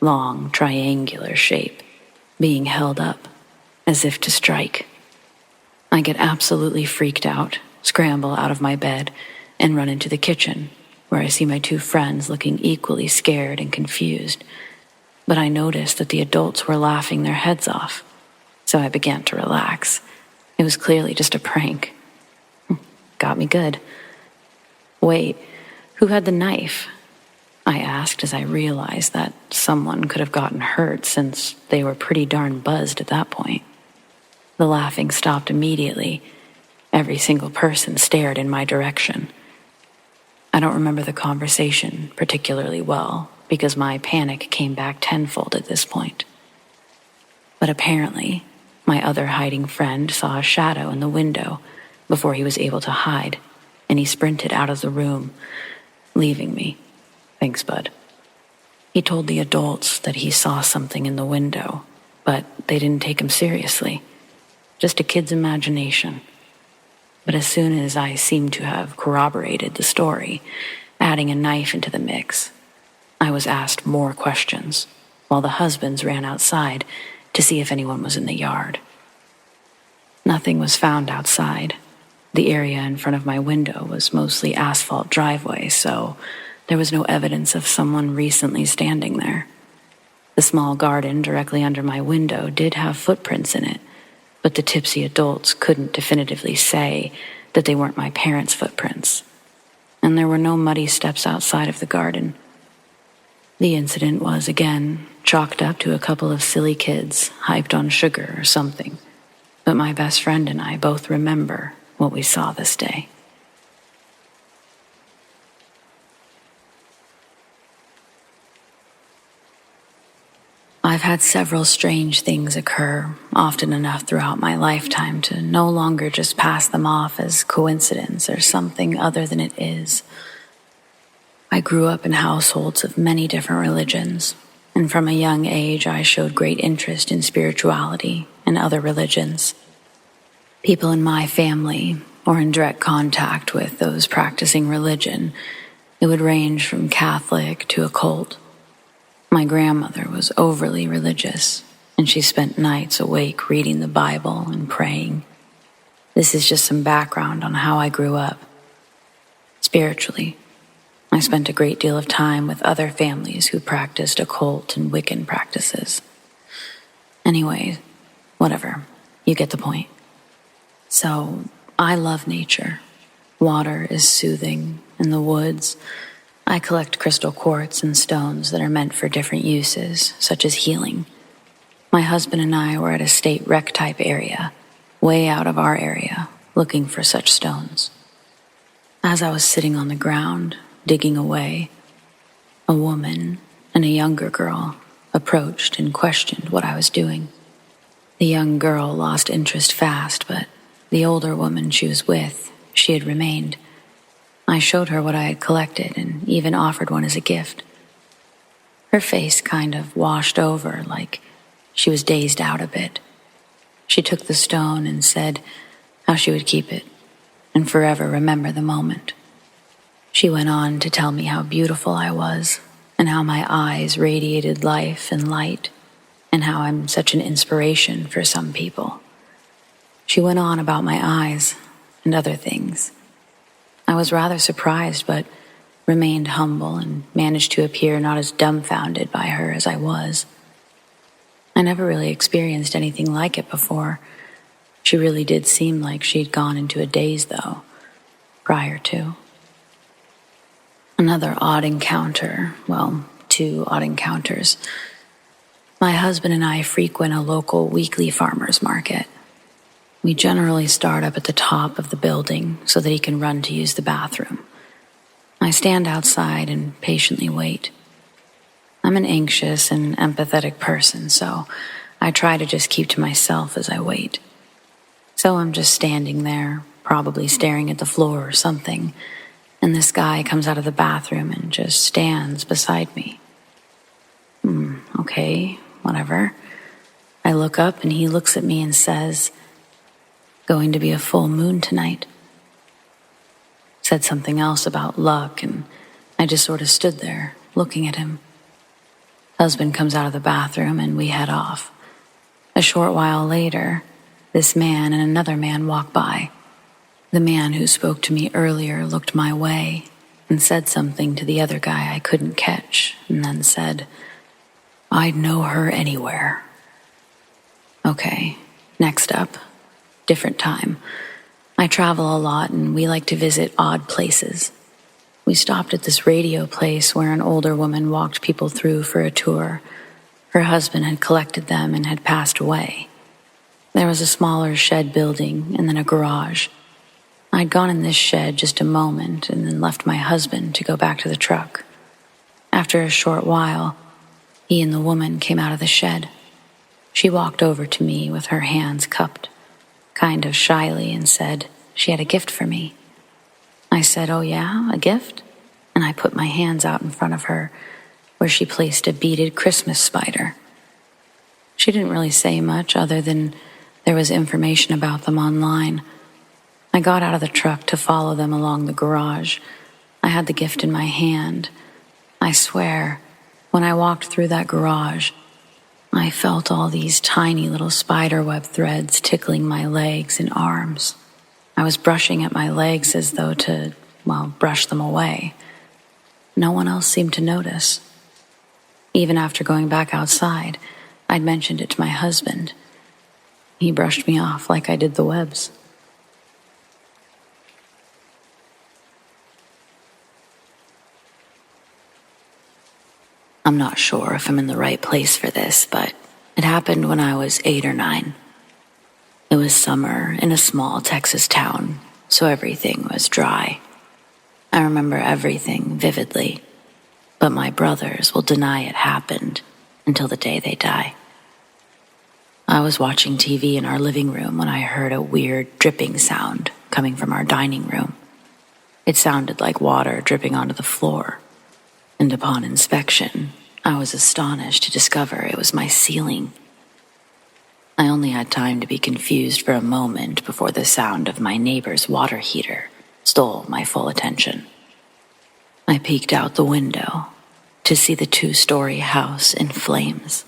long, triangular shape being held up as if to strike. I get absolutely freaked out, scramble out of my bed, and run into the kitchen, where I see my 2 friends looking equally scared and confused. But I noticed that the adults were laughing their heads off, so I began to relax. It was clearly just a prank. Got me good. Wait, who had the knife? I asked as I realized that someone could have gotten hurt since they were pretty darn buzzed at that point. The laughing stopped immediately. Every single person stared in my direction. I don't remember the conversation particularly well because my panic came back tenfold at this point. But apparently, my other hiding friend saw a shadow in the window before he was able to hide, and he sprinted out of the room, leaving me. Thanks, bud. He told the adults that he saw something in the window, but they didn't take him seriously. Just a kid's imagination. But as soon as I seemed to have corroborated the story, adding a knife into the mix, I was asked more questions, while the husbands ran outside to see if anyone was in the yard. Nothing was found outside. The area in front of my window was mostly asphalt driveway, so there was no evidence of someone recently standing there. The small garden directly under my window did have footprints in it, but the tipsy adults couldn't definitively say that they weren't my parents' footprints. And there were no muddy steps outside of the garden. The incident was, again, chalked up to a couple of silly kids hyped on sugar or something. But my best friend and I both remember what we saw this day. I've had several strange things occur, often enough throughout my lifetime to no longer just pass them off as coincidence or something other than it is. I grew up in households of many different religions, and from a young age I showed great interest in spirituality and other religions. People in my family, or in direct contact with those practicing religion, it would range from Catholic to occult. My grandmother was overly religious, and she spent nights awake reading the Bible and praying. This is just some background on how I grew up. Spiritually, I spent a great deal of time with other families who practiced occult and Wiccan practices. Anyway, whatever, you get the point. So, I love nature. Water is soothing, and the woods. I collect crystal quartz and stones that are meant for different uses, such as healing. My husband and I were at a state rec type area, way out of our area, looking for such stones. As I was sitting on the ground, digging away, a woman and a younger girl approached and questioned what I was doing. The young girl lost interest fast, but the older woman she was with, she had remained. I showed her what I had collected and even offered one as a gift. Her face kind of washed over like she was dazed out a bit. She took the stone and said how she would keep it and forever remember the moment. She went on to tell me how beautiful I was and how my eyes radiated life and light and how I'm such an inspiration for some people. She went on about my eyes and other things. I was rather surprised, but remained humble and managed to appear not as dumbfounded by her as I was. I never really experienced anything like it before. She really did seem like she'd gone into a daze, though, prior to. Another odd encounter, well, 2 odd encounters. My husband and I frequent a local weekly farmer's market. We generally start up at the top of the building so that he can run to use the bathroom. I stand outside and patiently wait. I'm an anxious and empathetic person, so I try to just keep to myself as I wait. So I'm just standing there, probably staring at the floor or something, and this guy comes out of the bathroom and just stands beside me. Okay, whatever. I look up and he looks at me and says, "Going to be a full moon tonight." Said something else about luck, and I just sort of stood there, looking at him. Husband comes out of the bathroom and we head off. A short while later, this man and another man walk by. The man who spoke to me earlier looked my way and said something to the other guy I couldn't catch, and then said, "I'd know her anywhere." Okay, next up. Different time. I travel a lot and we like to visit odd places. We stopped at this radio place where an older woman walked people through for a tour. Her husband had collected them and had passed away. There was a smaller shed building and then a garage. I'd gone in this shed just a moment and then left my husband to go back to the truck. After a short while, he and the woman came out of the shed. She walked over to me with her hands cupped, kind of shyly, and said she had a gift for me. I said, "Oh yeah, a gift?" And I put my hands out in front of her, where she placed a beaded Christmas spider. She didn't really say much other than there was information about them online. I got out of the truck to follow them along the garage. I had the gift in my hand. I swear, when I walked through that garage, I felt all these tiny little spiderweb threads tickling my legs and arms. I was brushing at my legs as though to, brush them away. No one else seemed to notice. Even after going back outside, I'd mentioned it to my husband. He brushed me off like I did the webs. I'm not sure if I'm in the right place for this, but it happened when I was 8 or 9. It was summer in a small Texas town, so everything was dry. I remember everything vividly, but my brothers will deny it happened until the day they die. I was watching TV in our living room when I heard a weird dripping sound coming from our dining room. It sounded like water dripping onto the floor, and upon inspection, I was astonished to discover it was my ceiling. I only had time to be confused for a moment before the sound of my neighbor's water heater stole my full attention. I peeked out the window to see the 2-story house in flames.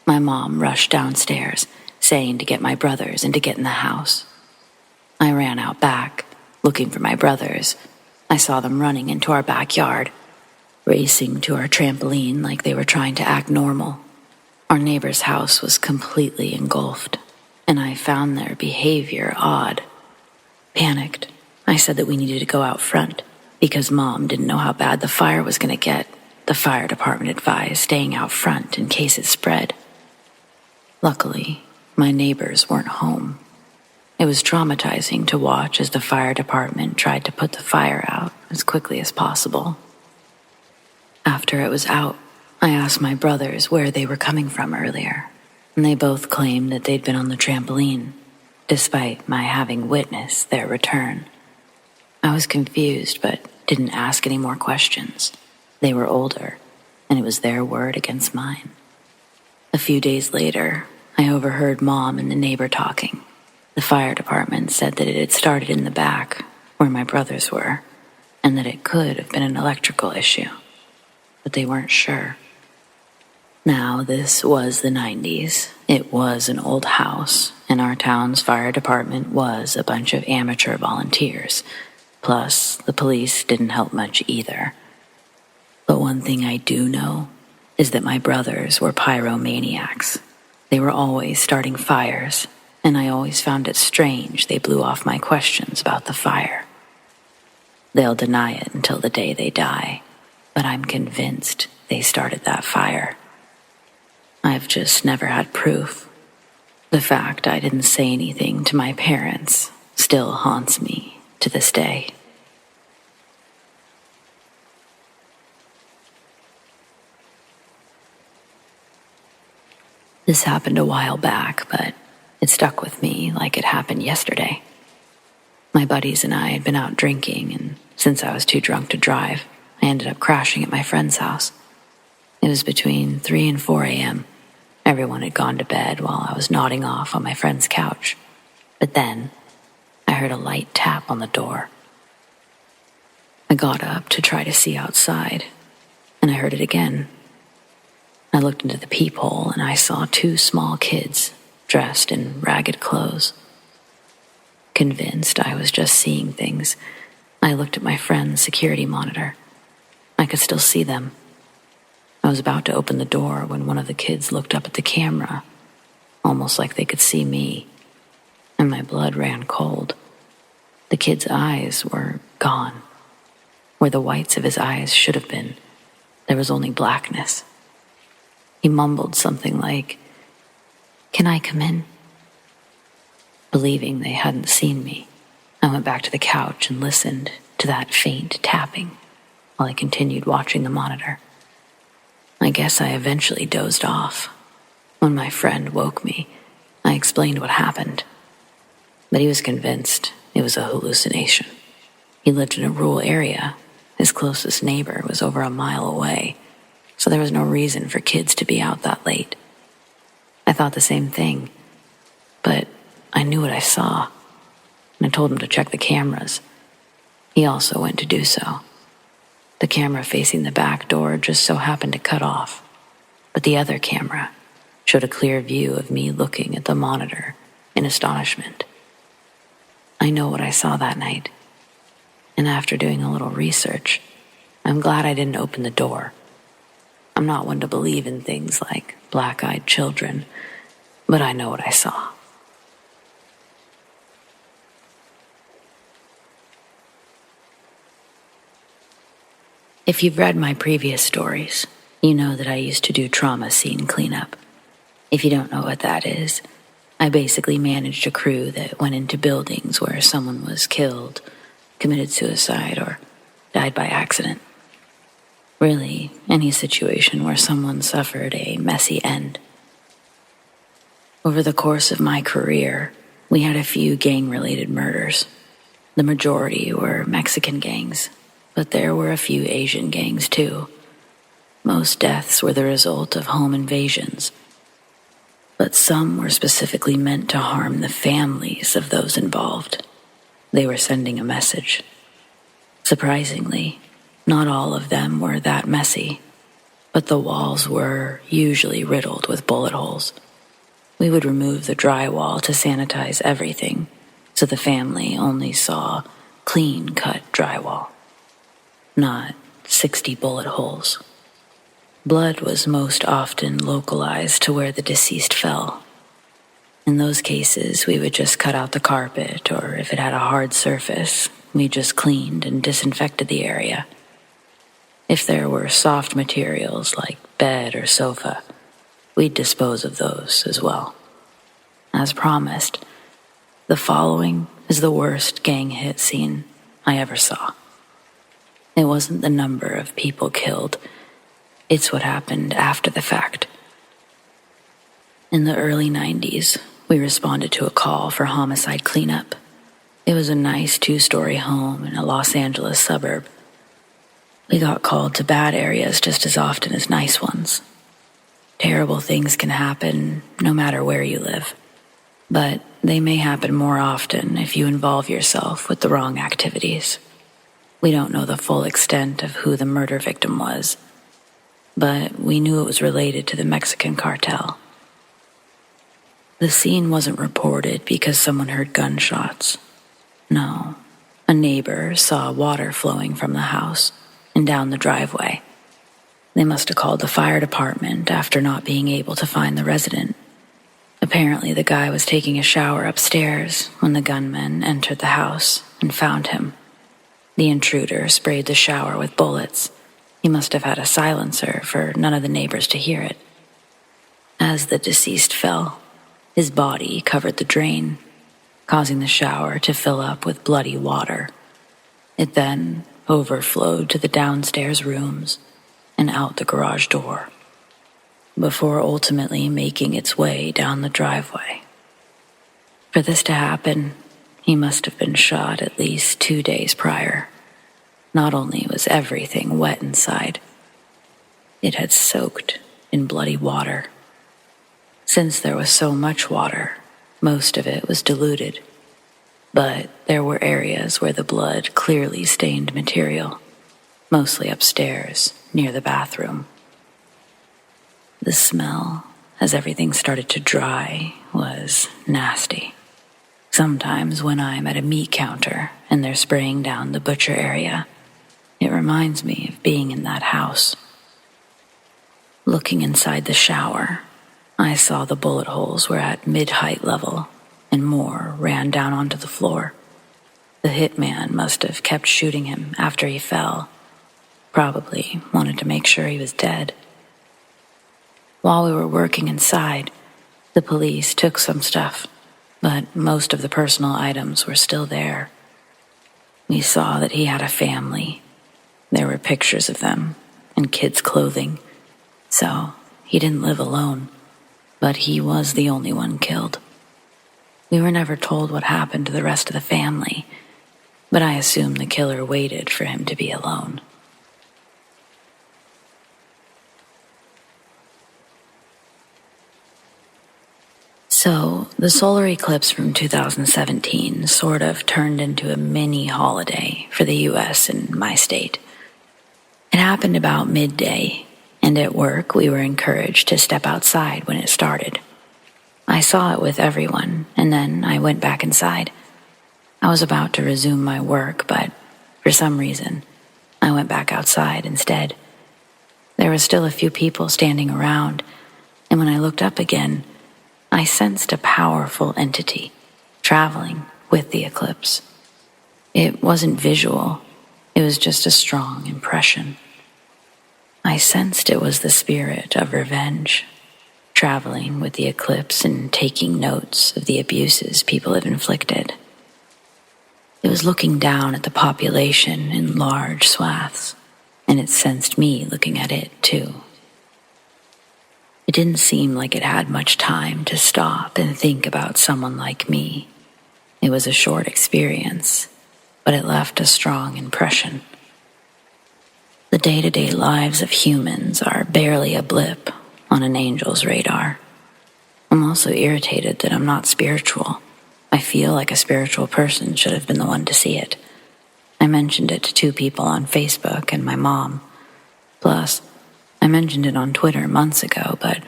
My mom rushed downstairs, saying to get my brothers and to get in the house. I ran out back, looking for my brothers. I saw them running into our backyard, racing to our trampoline like they were trying to act normal. Our neighbor's house was completely engulfed, and I found their behavior odd. Panicked, I said that we needed to go out front because Mom didn't know how bad the fire was going to get. The fire department advised staying out front in case it spread. Luckily, my neighbors weren't home. It was traumatizing to watch as the fire department tried to put the fire out as quickly as possible. After it was out, I asked my brothers where they were coming from earlier, and they both claimed that they'd been on the trampoline, despite my having witnessed their return. I was confused, but didn't ask any more questions. They were older, and it was their word against mine. A few days later, I overheard Mom and the neighbor talking. The fire department said that it had started in the back, where my brothers were, and that it could have been an electrical issue, but they weren't sure. Now, this was the 90s. It was an old house, and our town's fire department was a bunch of amateur volunteers. Plus, the police didn't help much either. But one thing I do know is that my brothers were pyromaniacs. They were always starting fires, and I always found it strange they blew off my questions about the fire. They'll deny it until the day they die, but I'm convinced they started that fire. I've just never had proof. The fact I didn't say anything to my parents still haunts me to this day. This happened a while back, but it stuck with me like it happened yesterday. My buddies and I had been out drinking, and since I was too drunk to drive, I ended up crashing at my friend's house. It was between 3 and 4 a.m. Everyone had gone to bed while I was nodding off on my friend's couch. But then, I heard a light tap on the door. I got up to try to see outside, and I heard it again. I looked into the peephole and I saw 2 small kids dressed in ragged clothes. Convinced I was just seeing things, I looked at my friend's security monitor. I could still see them. I was about to open the door when one of the kids looked up at the camera, almost like they could see me, and my blood ran cold. The kid's eyes were gone. Where the whites of his eyes should have been, there was only blackness. He mumbled something like, "Can I come in?" Believing they hadn't seen me, I went back to the couch and listened to that faint tapping while I continued watching the monitor. I guess I eventually dozed off. When my friend woke me, I explained what happened, but he was convinced it was a hallucination. He lived in a rural area. His closest neighbor was over a mile away, so there was no reason for kids to be out that late. I thought the same thing, but I knew what I saw, and I told him to check the cameras. He also went to do so. The camera facing the back door just so happened to cut off, but the other camera showed a clear view of me looking at the monitor in astonishment. I know what I saw that night, and after doing a little research, I'm glad I didn't open the door. I'm not one to believe in things like black-eyed children, but I know what I saw. If you've read my previous stories, you know that I used to do trauma scene cleanup. If you don't know what that is, I basically managed a crew that went into buildings where someone was killed, committed suicide, or died by accident. Really, any situation where someone suffered a messy end. Over the course of my career, we had a few gang-related murders. The majority were Mexican gangs, but there were a few Asian gangs too. Most deaths were the result of home invasions, but some were specifically meant to harm the families of those involved. They were sending a message. Surprisingly, not all of them were that messy, but the walls were usually riddled with bullet holes. We would remove the drywall to sanitize everything, so the family only saw clean-cut drywall, not 60 bullet holes. Blood was most often localized to where the deceased fell. In those cases, we would just cut out the carpet, or if it had a hard surface, we just cleaned and disinfected the area. If there were soft materials like bed or sofa, we'd dispose of those as well. As promised, the following is the worst gang hit scene I ever saw. It wasn't the number of people killed, it's what happened after the fact. In the early 90s, we responded to a call for homicide cleanup. It was a nice 2-story home in a Los Angeles suburb. We got called to bad areas just as often as nice ones. Terrible things can happen no matter where you live, but they may happen more often if you involve yourself with the wrong activities. We don't know the full extent of who the murder victim was, but we knew it was related to the Mexican cartel. The scene wasn't reported because someone heard gunshots. No, a neighbor saw water flowing from the house and down the driveway. They must have called the fire department after not being able to find the resident. Apparently, the guy was taking a shower upstairs when the gunmen entered the house and found him. The intruder sprayed the shower with bullets. He must have had a silencer for none of the neighbors to hear it. As the deceased fell, his body covered the drain, causing the shower to fill up with bloody water. It then overflowed to the downstairs rooms and out the garage door, before ultimately making its way down the driveway. For this to happen, he must have been shot at least 2 days prior. Not only was everything wet inside, it had soaked in bloody water. Since there was so much water, most of it was diluted, but there were areas where the blood clearly stained material, mostly upstairs near the bathroom. The smell, as everything started to dry, was nasty. Sometimes when I'm at a meat counter and they're spraying down the butcher area, it reminds me of being in that house. Looking inside the shower, I saw the bullet holes were at mid-height level and more ran down onto the floor. The hitman must have kept shooting him after he fell. Probably wanted to make sure he was dead. While we were working inside, the police took some stuff, but most of the personal items were still there. We saw that he had a family. There were pictures of them and kids' clothing, so he didn't live alone, but he was the only one killed. We were never told what happened to the rest of the family, but I assume the killer waited for him to be alone. So, the solar eclipse from 2017 sort of turned into a mini holiday for the US and my state. It happened about midday, and at work we were encouraged to step outside when it started. I saw it with everyone, and then I went back inside. I was about to resume my work, but for some reason, I went back outside instead. There were still a few people standing around, and when I looked up again, I sensed a powerful entity traveling with the eclipse. It wasn't visual, it was just a strong impression. I sensed it was the spirit of revenge, traveling with the eclipse and taking notes of the abuses people have inflicted. It was looking down at the population in large swaths, and it sensed me looking at it too. It didn't seem like it had much time to stop and think about someone like me. It was a short experience, but it left a strong impression. The day-to-day lives of humans are barely a blip on an angel's radar. I'm also irritated that I'm not spiritual. I feel like a spiritual person should have been the one to see it. I mentioned it to 2 people on Facebook and my mom. Plus, I mentioned it on Twitter months ago, but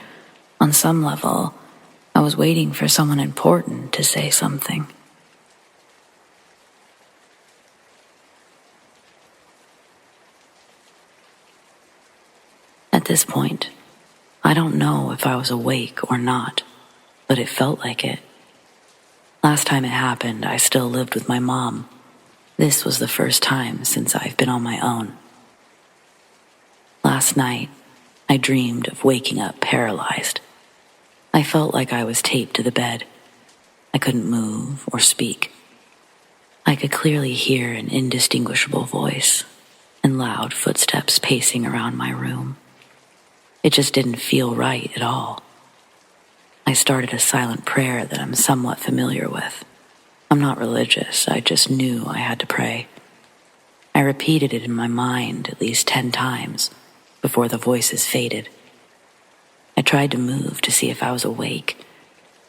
on some level, I was waiting for someone important to say something. At this point, I don't know if I was awake or not, but it felt like it. Last time it happened, I still lived with my mom. This was the first time since I've been on my own. Last night, I dreamed of waking up paralyzed. I felt like I was taped to the bed. I couldn't move or speak. I could clearly hear an indistinguishable voice and loud footsteps pacing around my room. It just didn't feel right at all. I started a silent prayer that I'm somewhat familiar with. I'm not religious, I just knew I had to pray. I repeated it in my mind at least 10 times before the voices faded. I tried to move to see if I was awake.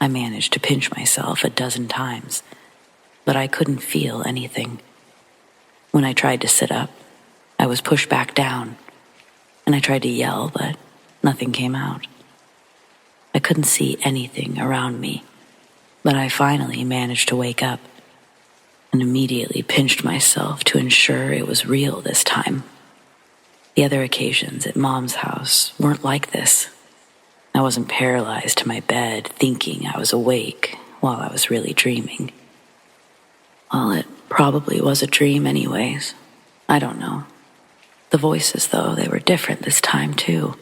I managed to pinch myself a dozen times, but I couldn't feel anything. When I tried to sit up, I was pushed back down, and I tried to yell, but nothing came out. I couldn't see anything around me, but I finally managed to wake up and immediately pinched myself to ensure it was real this time. The other occasions at Mom's house weren't like this. I wasn't paralyzed to my bed thinking I was awake while I was really dreaming. Well, it probably was a dream anyways. I don't know. The voices, though, they were different this time too.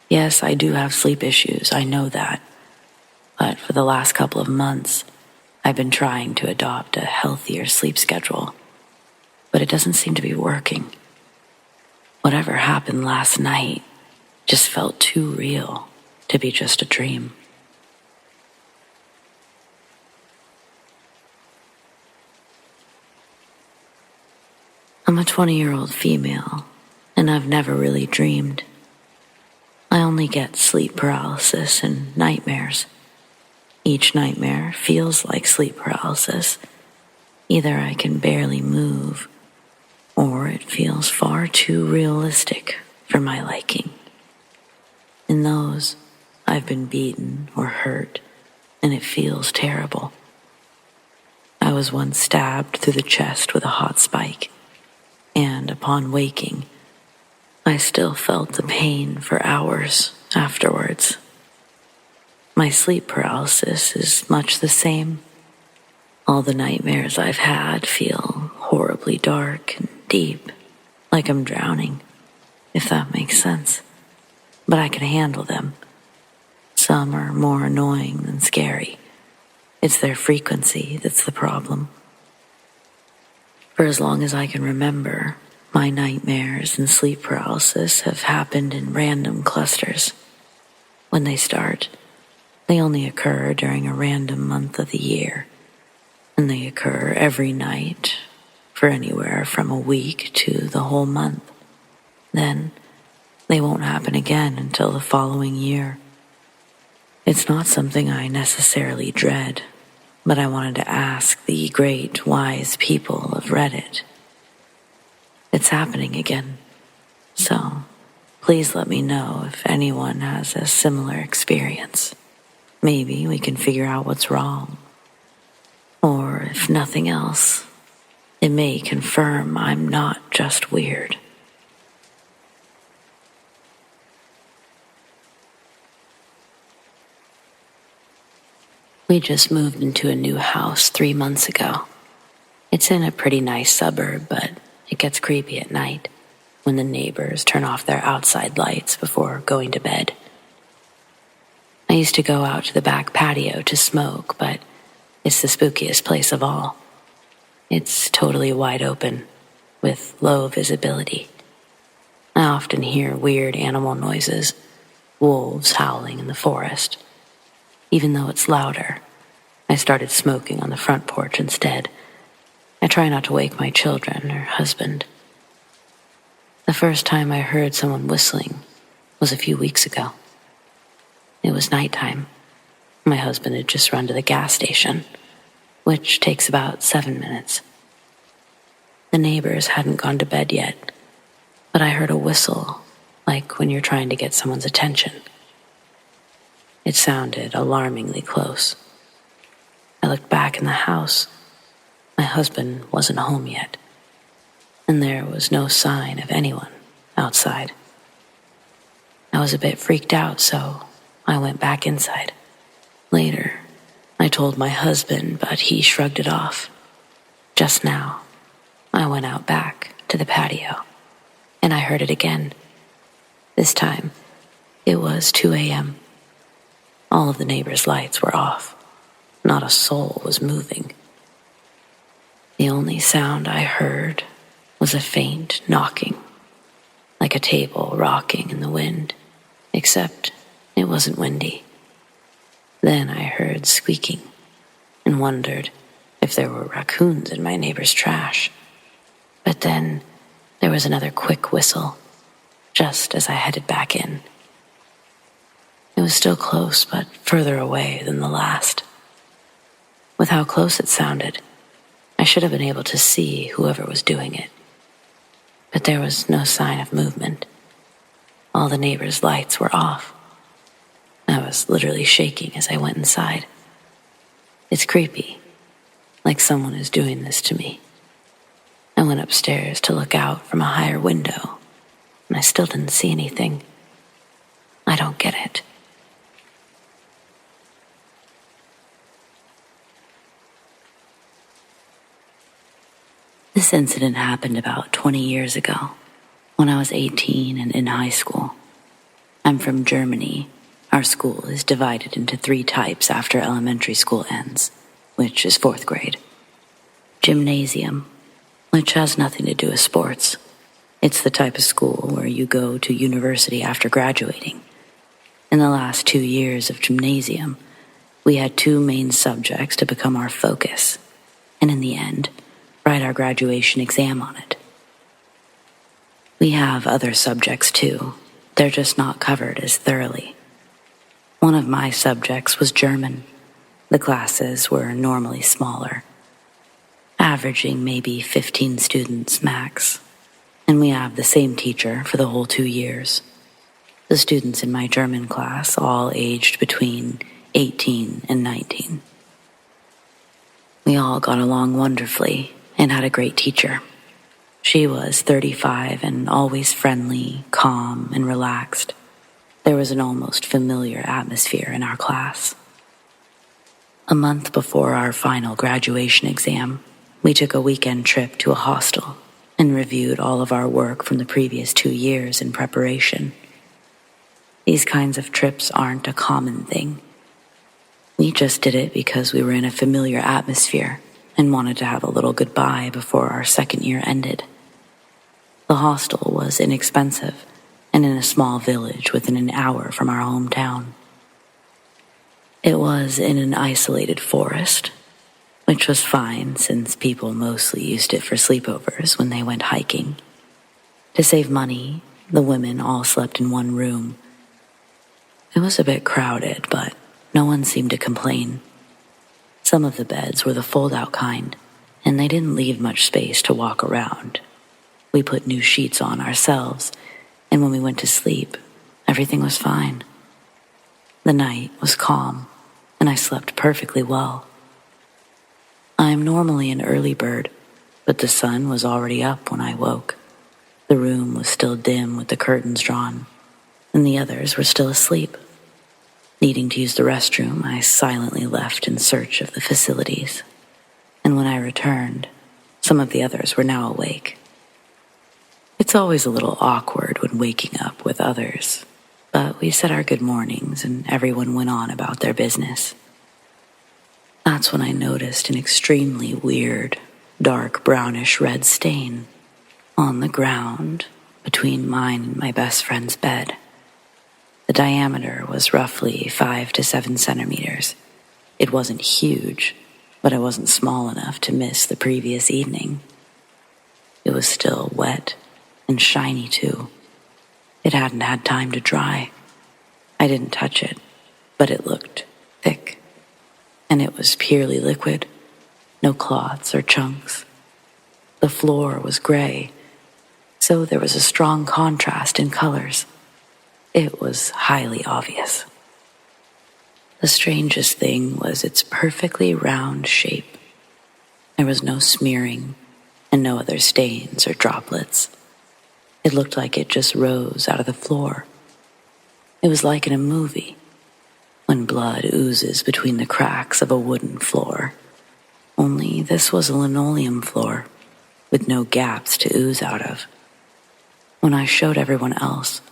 Yes, I do have sleep issues, I know that. But for the last couple of months, I've been trying to adopt a healthier sleep schedule. But it doesn't seem to be working. Whatever happened last night just felt too real to be just a dream. I'm a 20-year-old female, and I've never really dreamed. I only get sleep paralysis and nightmares. Each nightmare feels like sleep paralysis. Either I can barely move, or it feels far too realistic for my liking. In those, I've been beaten or hurt, and it feels terrible. I was once stabbed through the chest with a hot spike, and upon waking, I still felt the pain for hours afterwards. My sleep paralysis is much the same. All the nightmares I've had feel horribly dark and deep, like I'm drowning, if that makes sense. But I can handle them. Some are more annoying than scary. It's their frequency that's the problem. For as long as I can remember, my nightmares and sleep paralysis have happened in random clusters. When they start, they only occur during a random month of the year, and they occur every night for anywhere from a week to the whole month. Then, they won't happen again until the following year. It's not something I necessarily dread, but I wanted to ask the great, wise people of Reddit. It's happening again, so please let me know if anyone has a similar experience. Maybe we can figure out what's wrong. Or if nothing else, it may confirm I'm not just weird. We just moved into a new house 3 months ago. It's in a pretty nice suburb, but it gets creepy at night when the neighbors turn off their outside lights before going to bed. I used to go out to the back patio to smoke, but it's the spookiest place of all. It's totally wide open, with low visibility. I often hear weird animal noises, wolves howling in the forest. Even though it's louder, I started smoking on the front porch instead. I try not to wake my children or husband. The first time I heard someone whistling was a few weeks ago. It was nighttime. My husband had just run to the gas station, which takes about 7 minutes. The neighbors hadn't gone to bed yet, but I heard a whistle, like when you're trying to get someone's attention. It sounded alarmingly close. I looked back in the house. My husband wasn't home yet, and there was no sign of anyone outside. I was a bit freaked out, so I went back inside. Later, I told my husband, but he shrugged it off. Just now, I went out back to the patio, and I heard it again. This time, it was 2 a.m. All of the neighbors' lights were off. Not a soul was moving. The only sound I heard was a faint knocking, like a table rocking in the wind, except it wasn't windy. Then I heard squeaking and wondered if there were raccoons in my neighbor's trash. But then there was another quick whistle, just as I headed back in. It was still close, but further away than the last. With how close it sounded, I should have been able to see whoever was doing it. But there was no sign of movement. All the neighbors' lights were off. I was literally shaking as I went inside. It's creepy, like someone is doing this to me. I went upstairs to look out from a higher window, and I still didn't see anything. I don't get it. This incident happened about 20 years ago, when I was 18 and in high school. I'm from Germany. Our school is divided into 3 types after elementary school ends, which is 4th grade. Gymnasium, which has nothing to do with sports. It's the type of school where you go to university after graduating. In the last 2 years of gymnasium, we had 2 main subjects to become our focus, and in the end, write our graduation exam on it. We have other subjects too. They're just not covered as thoroughly. One of my subjects was German. The classes were normally smaller, averaging maybe 15 students max, and we have the same teacher for the whole 2 years. The students in my German class all aged between 18 and 19. We all got along wonderfully and had a great teacher. She was 35 and always friendly, calm, and relaxed. There was an almost familiar atmosphere in our class. A month before our final graduation exam, we took a weekend trip to a hostel and reviewed all of our work from the previous 2 years in preparation. These kinds of trips aren't a common thing. We just did it because we were in a familiar atmosphere and wanted to have a little goodbye before our second year ended. The hostel was inexpensive and in a small village within an hour from our hometown. It was in an isolated forest, which was fine since people mostly used it for sleepovers when they went hiking. To save money, the women all slept in one room. It was a bit crowded, but no one seemed to complain. Some of the beds were the fold-out kind, and they didn't leave much space to walk around. We put new sheets on ourselves, and when we went to sleep, everything was fine. The night was calm, and I slept perfectly well. I am normally an early bird, but the sun was already up when I woke. The room was still dim with the curtains drawn, and the others were still asleep. Needing to use the restroom, I silently left in search of the facilities, and when I returned, some of the others were now awake. It's always a little awkward when waking up with others, but we said our good mornings and everyone went on about their business. That's when I noticed an extremely weird, dark brownish red stain on the ground between mine and my best friend's bed. The diameter was roughly 5 to 7 centimeters. It wasn't huge, but it wasn't small enough to miss the previous evening. It was still wet and shiny too. It hadn't had time to dry. I didn't touch it, but it looked thick. And it was purely liquid, no clots or chunks. The floor was gray, so there was a strong contrast in colors. It was highly obvious. The strangest thing was its perfectly round shape. There was no smearing and no other stains or droplets. It looked like it just rose out of the floor. It was like in a movie, when blood oozes between the cracks of a wooden floor. Only this was a linoleum floor, with no gaps to ooze out of. When I showed everyone else,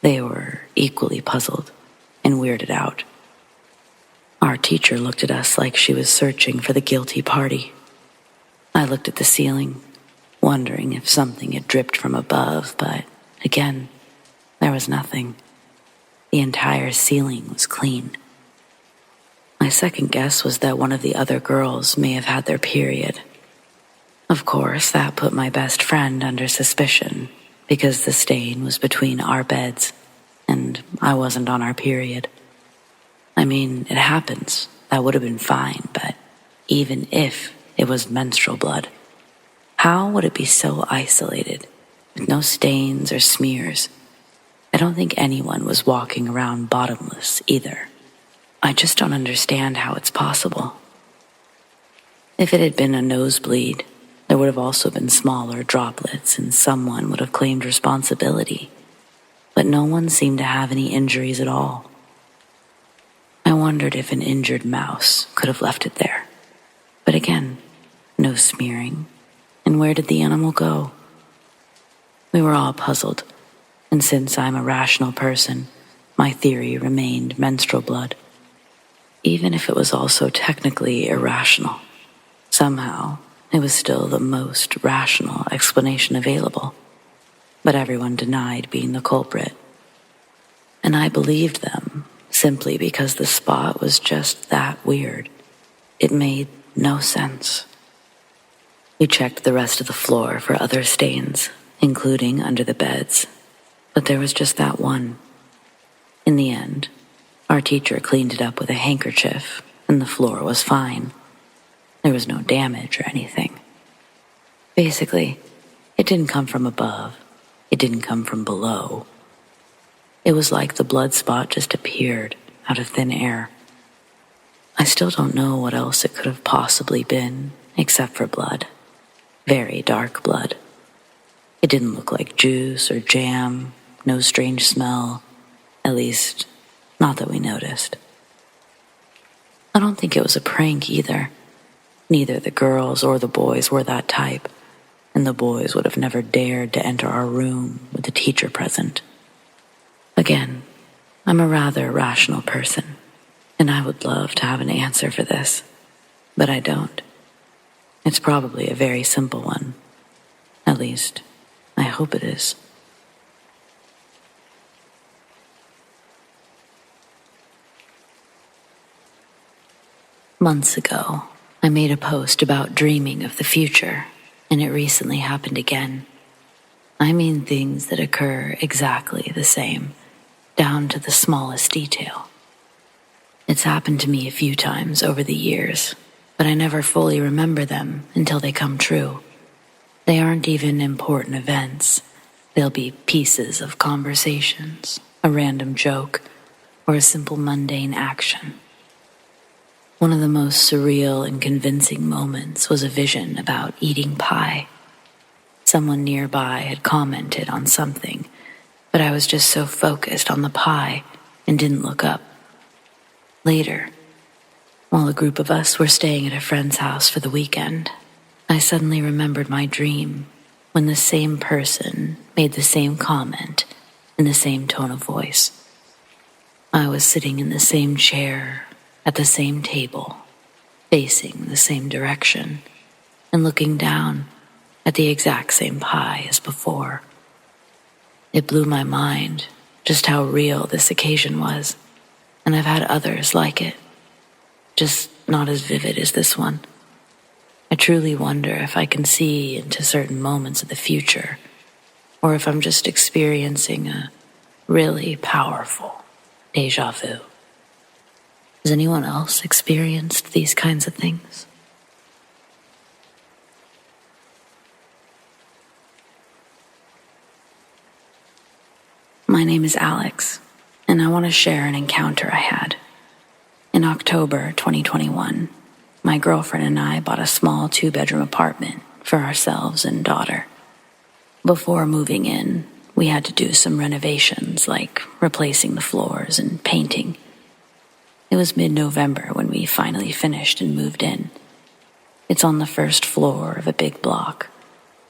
they were equally puzzled and weirded out. Our teacher looked at us like she was searching for the guilty party. I looked at the ceiling, wondering if something had dripped from above, but again, there was nothing. The entire ceiling was clean. My second guess was that one of the other girls may have had their period. Of course, that put my best friend under suspicion, because the stain was between our beds, and I wasn't on our period. I mean, it happens. That would have been fine, but even if it was menstrual blood, how would it be so isolated, with no stains or smears? I don't think anyone was walking around bottomless either. I just don't understand how it's possible. If it had been a nosebleed, there would have also been smaller droplets and someone would have claimed responsibility. But no one seemed to have any injuries at all. I wondered if an injured mouse could have left it there. But again, no smearing. And where did the animal go? We were all puzzled, and since I'm a rational person, my theory remained menstrual blood. Even if it was also technically irrational, somehow it was still the most rational explanation available. But everyone denied being the culprit. And I believed them simply because the spot was just that weird. It made no sense. We checked the rest of the floor for other stains, including under the beds, but there was just that one. In the end, our teacher cleaned it up with a handkerchief, and the floor was fine. There was no damage or anything. Basically, it didn't come from above. It didn't come from below. It was like the blood spot just appeared out of thin air. I still don't know what else it could have possibly been, except for blood. Very dark blood. It didn't look like juice or jam, no strange smell, at least, not that we noticed. I don't think it was a prank either. Neither the girls or the boys were that type, and the boys would have never dared to enter our room with the teacher present. Again, I'm a rather rational person, and I would love to have an answer for this, but I don't. It's probably a very simple one. At least, I hope it is. Months ago, I made a post about dreaming of the future, and it recently happened again. I mean things that occur exactly the same, down to the smallest detail. It's happened to me a few times over the years, but I never fully remember them until they come true. They aren't even important events. They'll be pieces of conversations, a random joke, or a simple mundane action. One of the most surreal and convincing moments was a vision about eating pie. Someone nearby had commented on something, but I was just so focused on the pie and didn't look up. Later, while a group of us were staying at a friend's house for the weekend, I suddenly remembered my dream when the same person made the same comment in the same tone of voice. I was sitting in the same chair, at the same table, facing the same direction, and looking down at the exact same pie as before. It blew my mind just how real this occasion was, and I've had others like it, just not as vivid as this one. I truly wonder if I can see into certain moments of the future, or if I'm just experiencing a really powerful déjà vu. Has anyone else experienced these kinds of things? My name is Alex, and I want to share an encounter I had. In October 2021, my girlfriend and I bought a small 2-bedroom apartment for ourselves and daughter. Before moving in, we had to do some renovations like replacing the floors and painting. It was mid-November when we finally finished and moved in. It's on the first floor of a big block,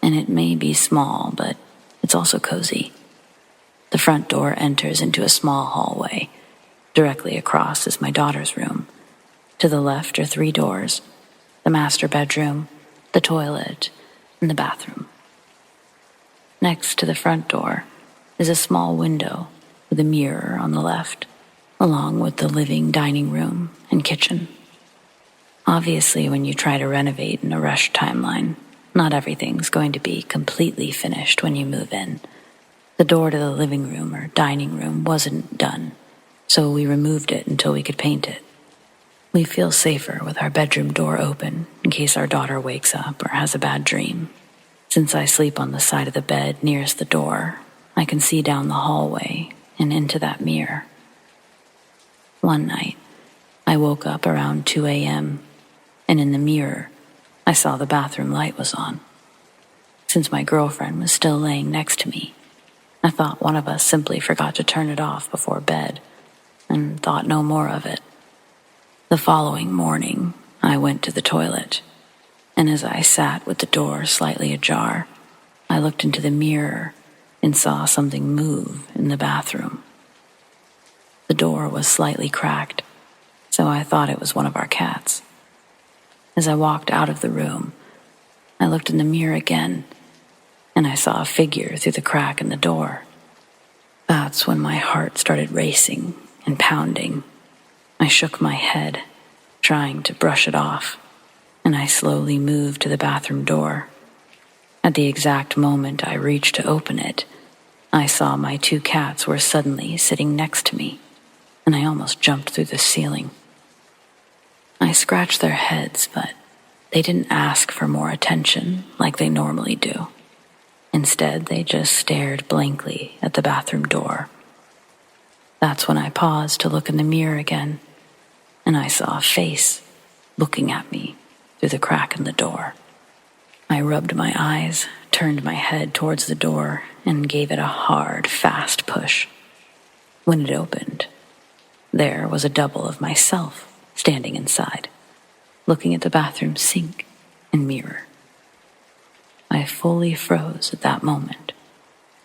and it may be small, but it's also cozy. The front door enters into a small hallway. Directly across is my daughter's room. To the left are 3 doors: the master bedroom, the toilet, and the bathroom. Next to the front door is a small window with a mirror on the left, along with the living dining room and kitchen. Obviously, when you try to renovate in a rushed timeline, not everything's going to be completely finished when you move in. The door to the living room or dining room wasn't done, so we removed it until we could paint it. We feel safer with our bedroom door open in case our daughter wakes up or has a bad dream. Since I sleep on the side of the bed nearest the door, I can see down the hallway and into that mirror. One night, I woke up around 2 a.m., and in the mirror, I saw the bathroom light was on. Since my girlfriend was still laying next to me, I thought one of us simply forgot to turn it off before bed, and thought no more of it. The following morning, I went to the toilet, and as I sat with the door slightly ajar, I looked into the mirror and saw something move in the bathroom. The door was slightly cracked, so I thought it was one of our cats. As I walked out of the room, I looked in the mirror again, and I saw a figure through the crack in the door. That's when my heart started racing and pounding. I shook my head, trying to brush it off, and I slowly moved to the bathroom door. At the exact moment I reached to open it, I saw my 2 cats were suddenly sitting next to me, and I almost jumped through the ceiling. I scratched their heads, but they didn't ask for more attention like they normally do. Instead, they just stared blankly at the bathroom door. That's when I paused to look in the mirror again, and I saw a face looking at me through the crack in the door. I rubbed my eyes, turned my head towards the door, and gave it a hard, fast push. When it opened, there was a double of myself standing inside, looking at the bathroom sink and mirror. I fully froze at that moment.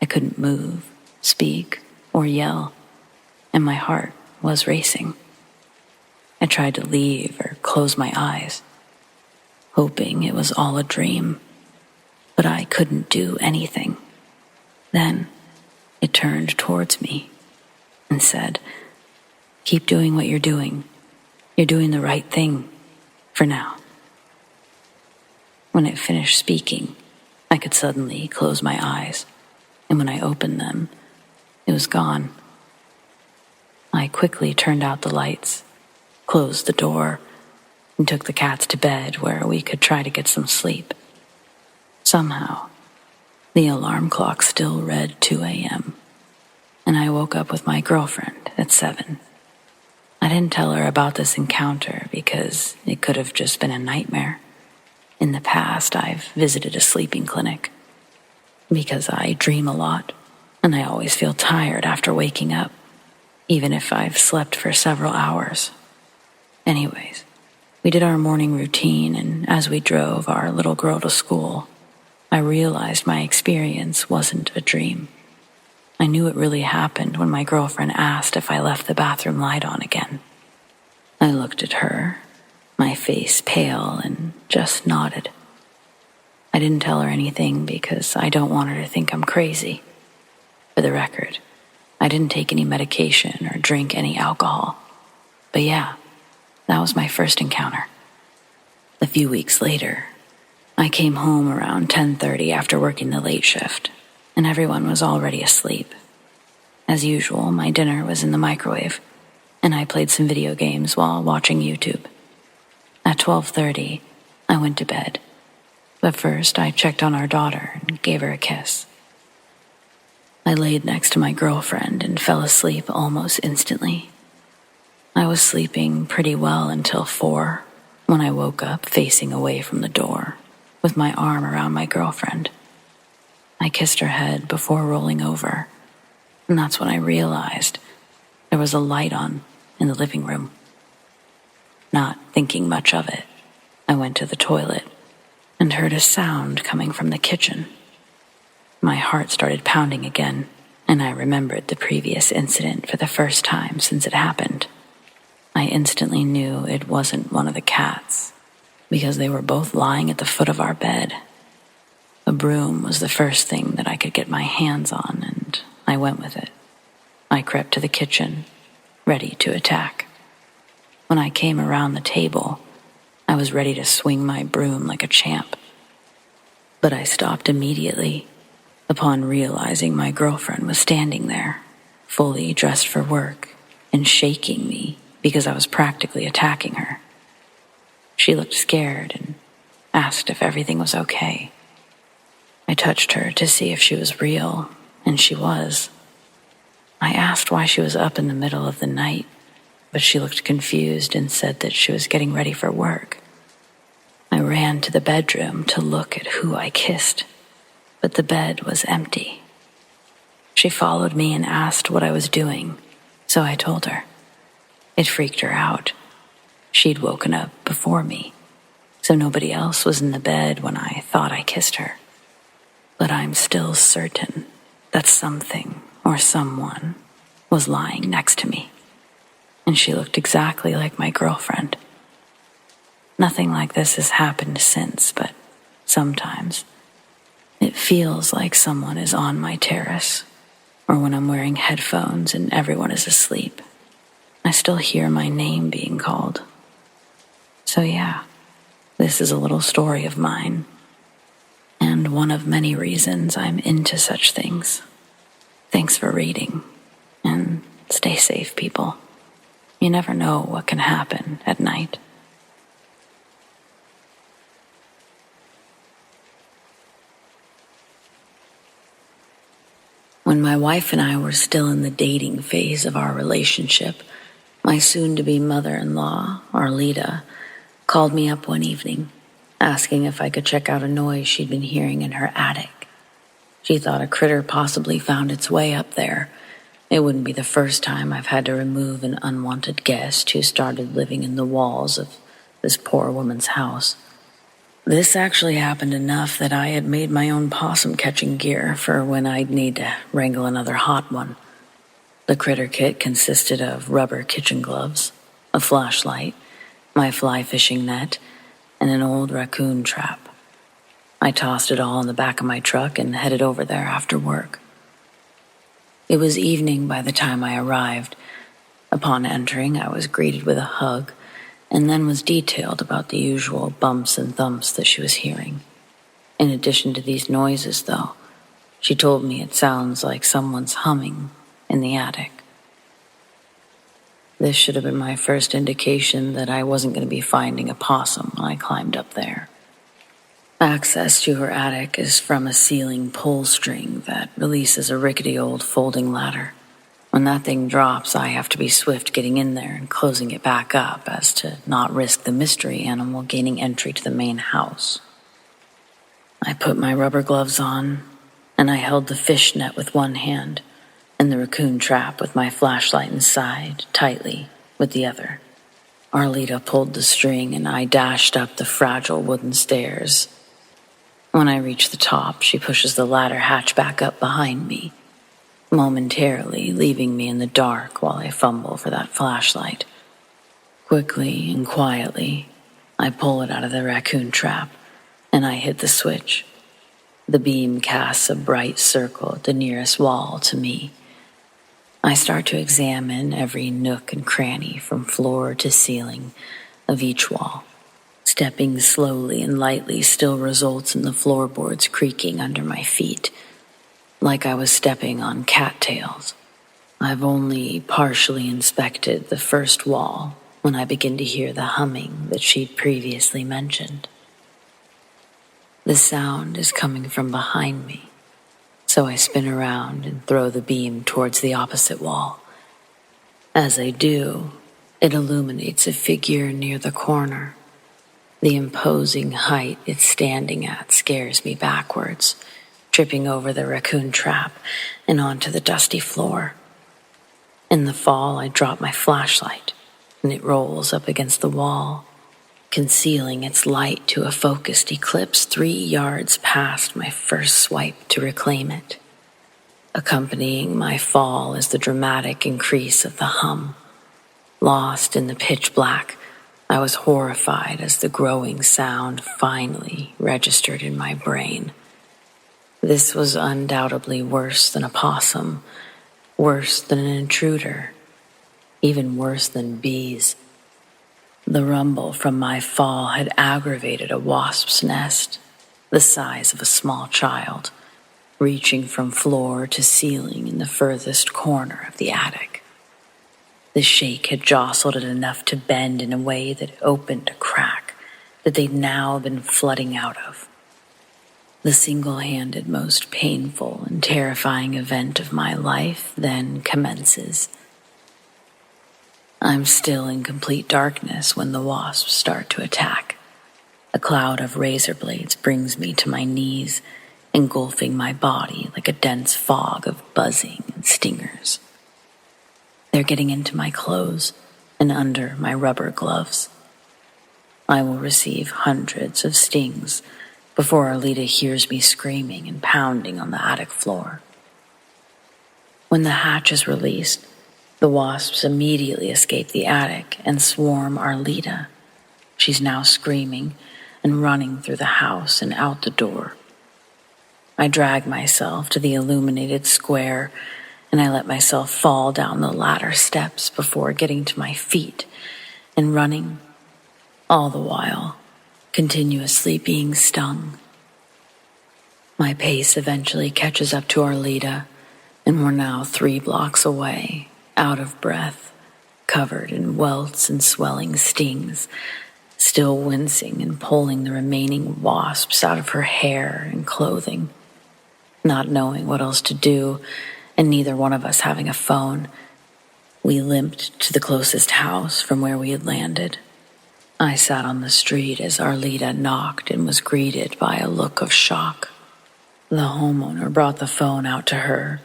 I couldn't move, speak, or yell, and my heart was racing. I tried to leave or close my eyes, hoping it was all a dream, but I couldn't do anything. Then it turned towards me and said, "Keep doing what you're doing. You're doing the right thing for now." When it finished speaking, I could suddenly close my eyes, and when I opened them, it was gone. I quickly turned out the lights, closed the door, and took the cats to bed where we could try to get some sleep. Somehow, the alarm clock still read 2 a.m., and I woke up with my girlfriend at 7. I didn't tell her about this encounter because it could have just been a nightmare. In the past, I've visited a sleeping clinic because I dream a lot, and I always feel tired after waking up, even if I've slept for several hours. Anyways, we did our morning routine, and as we drove our little girl to school, I realized my experience wasn't a dream. I knew it really happened when my girlfriend asked if I left the bathroom light on again. I looked at her, my face pale, and just nodded. I didn't tell her anything because I don't want her to think I'm crazy. For the record, I didn't take any medication or drink any alcohol. But yeah, that was my first encounter. A few weeks later, I came home around 10:30 after working the late shift, and everyone was already asleep. As usual, my dinner was in the microwave, and I played some video games while watching YouTube. At 12:30, I went to bed, but first I checked on our daughter and gave her a kiss. I laid next to my girlfriend and fell asleep almost instantly. I was sleeping pretty well until 4, when I woke up facing away from the door, with my arm around my girlfriend. I kissed her head before rolling over, and that's when I realized there was a light on in the living room. Not thinking much of it, I went to the toilet and heard a sound coming from the kitchen. My heart started pounding again, and I remembered the previous incident for the first time since it happened. I instantly knew it wasn't one of the cats, because they were both lying at the foot of our bed. A broom was the first thing that I could get my hands on, and I went with it. I crept to the kitchen, ready to attack. When I came around the table, I was ready to swing my broom like a champ. But I stopped immediately upon realizing my girlfriend was standing there, fully dressed for work, and shaking me because I was practically attacking her. She looked scared and asked if everything was okay. I touched her to see if she was real, and she was. I asked why she was up in the middle of the night, but she looked confused and said that she was getting ready for work. I ran to the bedroom to look at who I kissed, but the bed was empty. She followed me and asked what I was doing, so I told her. It freaked her out. She'd woken up before me, so nobody else was in the bed when I thought I kissed her. But I'm still certain that something or someone was lying next to me, and she looked exactly like my girlfriend. Nothing like this has happened since, but sometimes it feels like someone is on my terrace, or when I'm wearing headphones and everyone is asleep, I still hear my name being called. So yeah, this is a little story of mine, and one of many reasons I'm into such things. Thanks for reading, and stay safe, people. You never know what can happen at night. When my wife and I were still in the dating phase of our relationship, my soon-to-be mother-in-law, Arlita, called me up one evening, asking if I could check out a noise she'd been hearing in her attic. She thought a critter possibly found its way up there, it wouldn't be the first time I've had to remove an unwanted guest who started living in the walls of this poor woman's house. This actually happened enough that I had made my own possum-catching gear for when I'd need to wrangle another hot one. The critter kit consisted of rubber kitchen gloves, a flashlight, my fly fishing net, and an old raccoon trap. I tossed it all in the back of my truck and headed over there after work. It was evening by the time I arrived. Upon entering, I was greeted with a hug, and then was detailed about the usual bumps and thumps that she was hearing. In addition to these noises, though, she told me it sounds like someone's humming in the attic. This should have been my first indication that I wasn't going to be finding a possum when I climbed up there. Access to her attic is from a ceiling pull string that releases a rickety old folding ladder. When that thing drops, I have to be swift getting in there and closing it back up as to not risk the mystery animal gaining entry to the main house. I put my rubber gloves on, and I held the fish net with one hand and the raccoon trap with my flashlight inside tightly with the other. Arlita pulled the string and I dashed up the fragile wooden stairs. When I reach the top, she pushes the ladder hatch back up behind me, momentarily leaving me in the dark while I fumble for that flashlight. Quickly and quietly, I pull it out of the raccoon trap, and I hit the switch. The beam casts a bright circle at the nearest wall to me. I start to examine every nook and cranny from floor to ceiling of each wall. Stepping slowly and lightly still results in the floorboards creaking under my feet, like I was stepping on cattails. I've only partially inspected the first wall when I begin to hear the humming that she'd previously mentioned. The sound is coming from behind me, so I spin around and throw the beam towards the opposite wall. As I do, it illuminates a figure near the corner. The imposing height it's standing at scares me backwards, tripping over the raccoon trap and onto the dusty floor. In the fall, I drop my flashlight, and it rolls up against the wall, concealing its light to a focused eclipse 3 yards past my first swipe to reclaim it. Accompanying my fall is the dramatic increase of the hum. Lost in the pitch black, I was horrified as the growing sound finally registered in my brain. This was undoubtedly worse than a possum, worse than an intruder, even worse than bees. The rumble from my fall had aggravated a wasp's nest, the size of a small child, reaching from floor to ceiling in the furthest corner of the attic. The shake had jostled it enough to bend in a way that opened a crack that they'd now been flooding out of. The single-handed, most painful and terrifying event of my life then commences. I'm still in complete darkness when the wasps start to attack. A cloud of razor blades brings me to my knees, engulfing my body like a dense fog of buzzing and stingers. They're getting into my clothes and under my rubber gloves. I will receive hundreds of stings before Arlita hears me screaming and pounding on the attic floor. When the hatch is released, the wasps immediately escape the attic and swarm Arlita. She's now screaming and running through the house and out the door. I drag myself to the illuminated square, and I let myself fall down the ladder steps before getting to my feet and running, all the while continuously being stung. My pace eventually catches up to Arlita, and we're now 3 blocks away, out of breath, covered in welts and swelling stings, still wincing and pulling the remaining wasps out of her hair and clothing. Not knowing what else to do, and neither one of us having a phone, we limped to the closest house from where we had landed. I sat on the street as Arlita knocked and was greeted by a look of shock. The homeowner brought the phone out to her,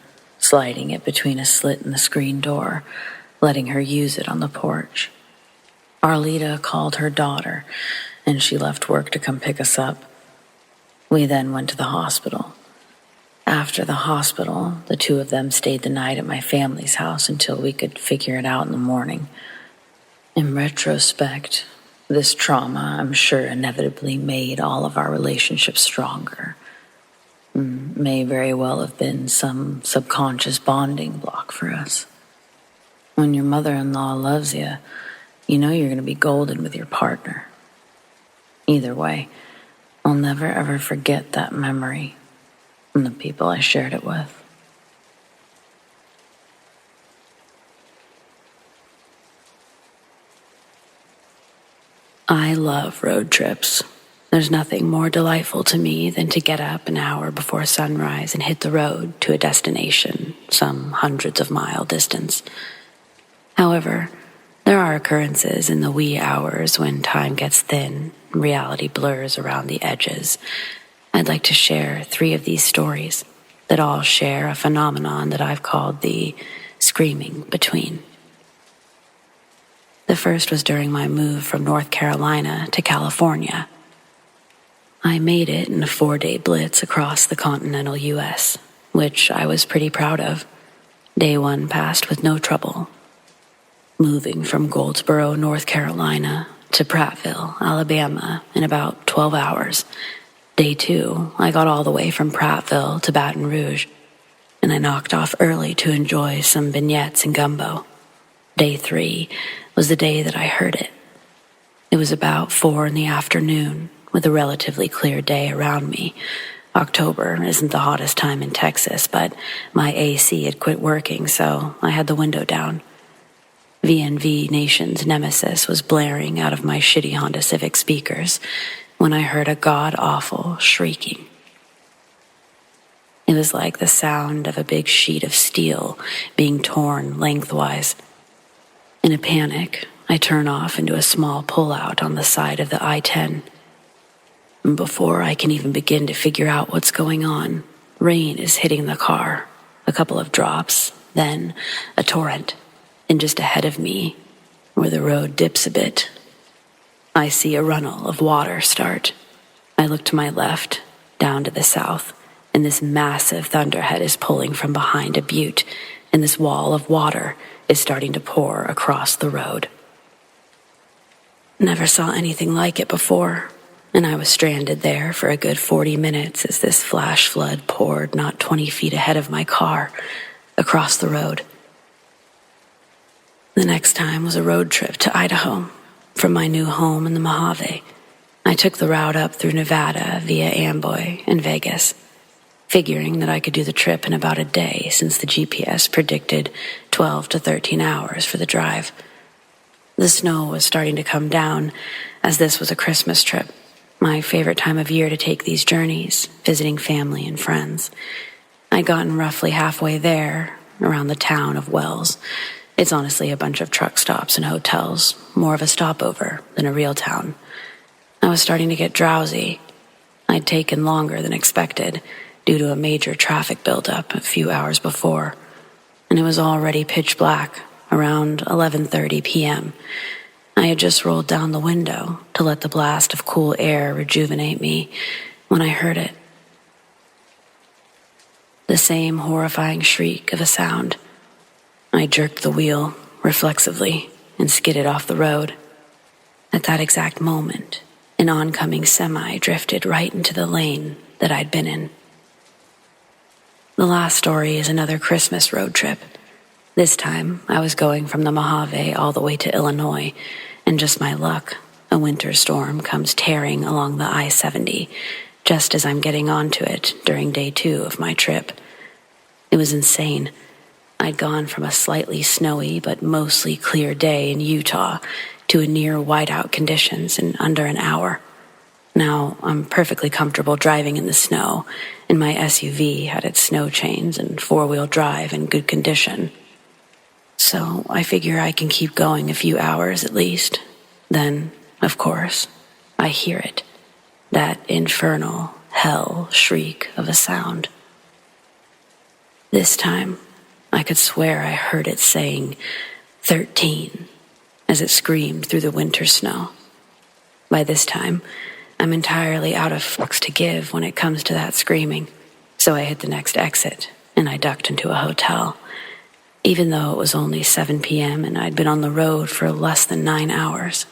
sliding it between a slit in the screen door, letting her use it on the porch. Arlita called her daughter, and she left work to come pick us up. We then went to the hospital. After the hospital, the two of them stayed the night at my family's house until we could figure it out in the morning. In retrospect, this trauma, I'm sure, inevitably made all of our relationships stronger. May very well have been some subconscious bonding block for us. When your mother-in-law loves you, you know you're going to be golden with your partner. Either way, I'll never ever forget that memory and the people I shared it with. I love road trips. There's nothing more delightful to me than to get up an hour before sunrise and hit the road to a destination some hundreds of mile distance. However, there are occurrences in the wee hours when time gets thin and reality blurs around the edges. I'd like to share 3 of these stories that all share a phenomenon that I've called the screaming between. The first was during my move from North Carolina to California. I made it in a 4-day blitz across the continental U.S., which I was pretty proud of. Day 1 passed with no trouble. Moving from Goldsboro, North Carolina to Prattville, Alabama in about 12 hours. Day 2, I got all the way from Prattville to Baton Rouge, and I knocked off early to enjoy some beignets and gumbo. Day 3 was the day that I heard it. It was about 4 in the afternoon, with a relatively clear day around me. October isn't the hottest time in Texas, but my AC had quit working, so I had the window down. VNV Nation's Nemesis was blaring out of my shitty Honda Civic speakers when I heard a god-awful shrieking. It was like the sound of a big sheet of steel being torn lengthwise. In a panic, I turn off into a small pullout on the side of the I-10. And before I can even begin to figure out what's going on, rain is hitting the car. A couple of drops, then a torrent. And just ahead of me, where the road dips a bit, I see a runnel of water start. I look to my left, down to the south, and this massive thunderhead is pulling from behind a butte, and this wall of water is starting to pour across the road. Never saw anything like it before, and I was stranded there for a good 40 minutes as this flash flood poured not 20 feet ahead of my car, across the road. The next time was a road trip to Idaho from my new home in the Mojave. I took the route up through Nevada via Amboy and Vegas, figuring that I could do the trip in about a day since the GPS predicted 12 to 13 hours for the drive. The snow was starting to come down as this was a Christmas trip, my favorite time of year to take these journeys, visiting family and friends. I'd gotten roughly halfway there, around the town of Wells. It's honestly a bunch of truck stops and hotels, more of a stopover than a real town. I was starting to get drowsy. I'd taken longer than expected due to a major traffic buildup a few hours before, and it was already pitch black around 11:30 p.m. I had just rolled down the window to let the blast of cool air rejuvenate me when I heard it. The same horrifying shriek of a sound. I jerked the wheel reflexively and skidded off the road. At that exact moment, an oncoming semi drifted right into the lane that I'd been in. The last story is another Christmas road trip. This time, I was going from the Mojave all the way to Illinois, and just my luck, a winter storm comes tearing along the I-70 just as I'm getting onto it during day 2 of my trip. It was insane. I'd gone from a slightly snowy but mostly clear day in Utah to a near whiteout conditions in under an hour. Now I'm perfectly comfortable driving in the snow, and my SUV had its snow chains and 4-wheel drive in good condition. So I figure I can keep going a few hours at least. Then, of course, I hear it. That infernal hell shriek of a sound. This time, I could swear I heard it saying 13 as it screamed through the winter snow. By this time, I'm entirely out of fucks to give when it comes to that screaming, so I hit the next exit and I ducked into a hotel, even though it was only 7 p.m. and I'd been on the road for less than 9 hours.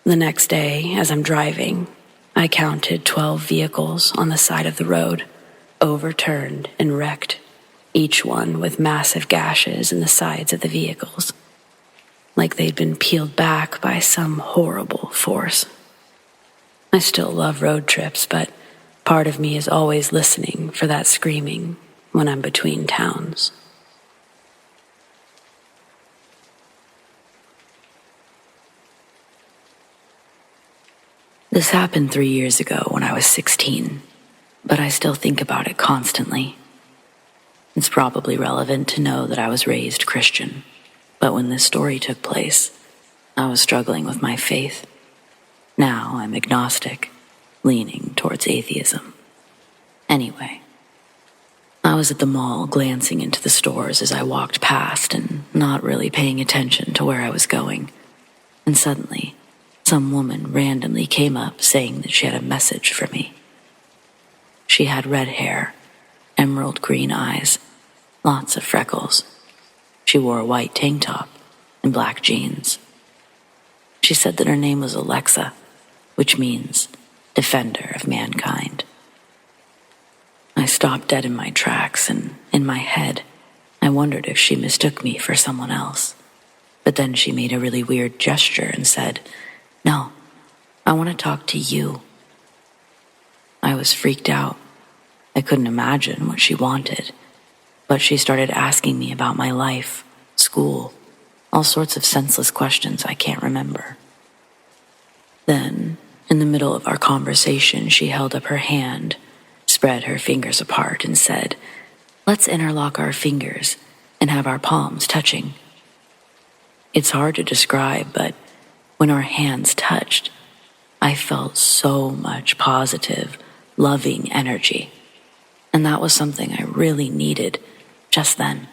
The next day, as I'm driving, I counted 12 vehicles on the side of the road, overturned and wrecked, each one with massive gashes in the sides of the vehicles, like they'd been peeled back by some horrible force. I still love road trips, but part of me is always listening for that screaming when I'm between towns. This happened 3 years ago when I was 16, but I still think about it constantly. It's probably relevant to know that I was raised Christian, but when this story took place, I was struggling with my faith. Now I'm agnostic, leaning towards atheism. Anyway, I was at the mall glancing into the stores as I walked past and not really paying attention to where I was going, and suddenly, some woman randomly came up saying that she had a message for me. She had red hair, emerald green eyes, lots of freckles. She wore a white tank top and black jeans. She said that her name was Alexa, which means defender of mankind. I stopped dead in my tracks, and in my head, I wondered if she mistook me for someone else. But then she made a really weird gesture and said, "No, I want to talk to you." I was freaked out. I couldn't imagine what she wanted, but she started asking me about my life, school, all sorts of senseless questions I can't remember. Then, in the middle of our conversation, she held up her hand, spread her fingers apart, and said, "Let's interlock our fingers and have our palms touching." It's hard to describe, but when our hands touched, I felt so much positive, loving energy. And that was something I really needed just then.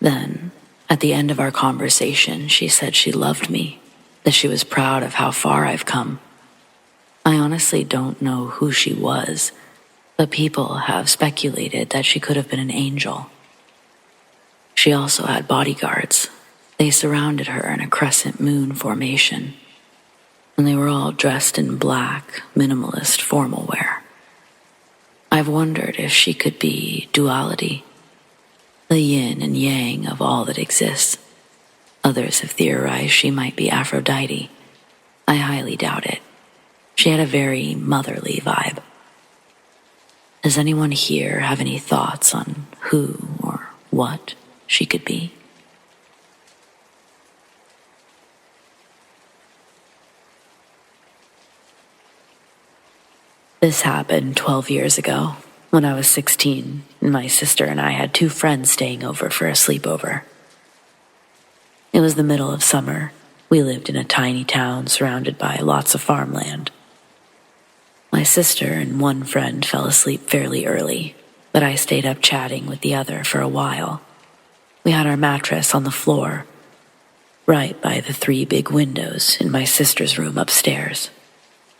Then, at the end of our conversation, she said she loved me, that she was proud of how far I've come. I honestly don't know who she was, but people have speculated that she could have been an angel. She also had bodyguards. They surrounded her in a crescent moon formation, and they were all dressed in black, minimalist formal wear. I've wondered if she could be duality, the yin and yang of all that exists. Others have theorized she might be Aphrodite. I highly doubt it. She had a very motherly vibe. Does anyone here have any thoughts on who or what she could be? This happened 12 years ago, when I was 16, and my sister and I had 2 friends staying over for a sleepover. It was the middle of summer. We lived in a tiny town surrounded by lots of farmland. My sister and one friend fell asleep fairly early, but I stayed up chatting with the other for a while. We had our mattress on the floor, right by the 3 big windows in my sister's room upstairs.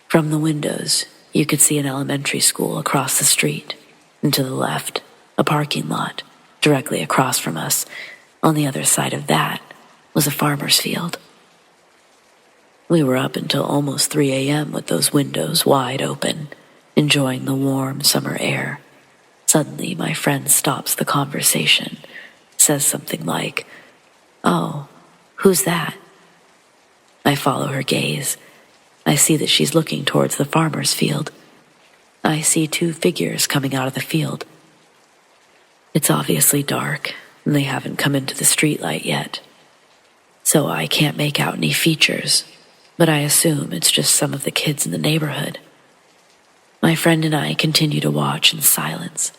From the windows, you could see an elementary school across the street, and to the left, a parking lot directly across from us. On the other side of that was a farmer's field. We were up until almost 3 a.m. with those windows wide open, enjoying the warm summer air. Suddenly, my friend stops the conversation, says something like, "Oh, who's that?" I follow her gaze. I see that she's looking towards the farmer's field. I see 2 figures coming out of the field. It's obviously dark, and they haven't come into the streetlight yet, so I can't make out any features, but I assume it's just some of the kids in the neighborhood. My friend and I continue to watch in silence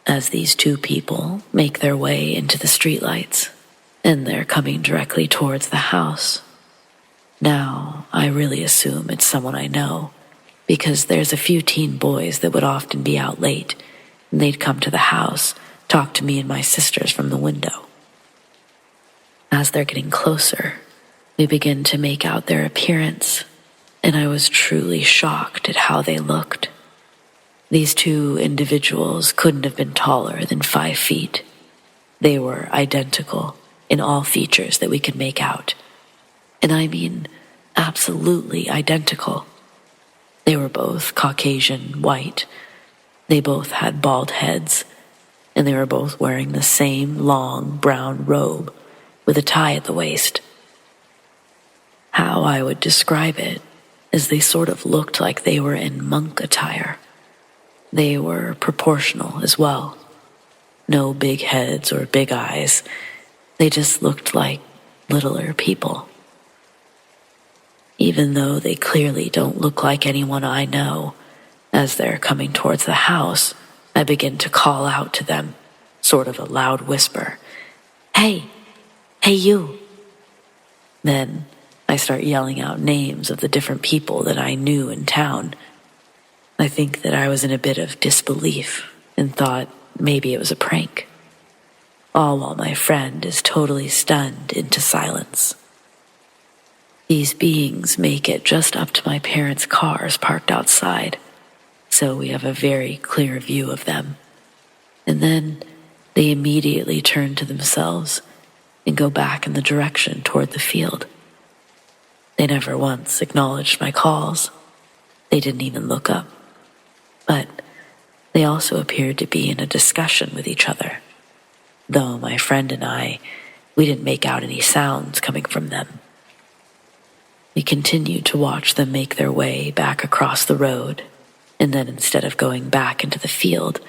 as these 2 people make their way into the streetlights, and they're coming directly towards the house. Now, I really assume it's someone I know, because there's a few teen boys that would often be out late, and they'd come to the house talk to me and my sisters from the window. As they're getting closer, we begin to make out their appearance, and I was truly shocked at how they looked. These two individuals couldn't have been taller than 5 feet. They were identical in all features that we could make out. And I mean absolutely identical. They were both Caucasian white. They both had bald heads, and they were both wearing the same long brown robe with a tie at the waist. How I would describe it is they sort of looked like they were in monk attire. They were proportional as well. No big heads or big eyes. They just looked like littler people. Even though they clearly don't look like anyone I know, as they're coming towards the house, I begin to call out to them, sort of a loud whisper. Hey you. Then I start yelling out names of the different people that I knew in town. I think that I was in a bit of disbelief and thought maybe it was a prank. All while my friend is totally stunned into silence. These beings make it just up to my parents' cars parked outside, so we have a very clear view of them. And then they immediately turn to themselves and go back in the direction toward the field. They never once acknowledged my calls. They didn't even look up. But they also appeared to be in a discussion with each other, though my friend and we didn't make out any sounds coming from them. We continued to watch them make their way back across the road, and then instead of going back into the field,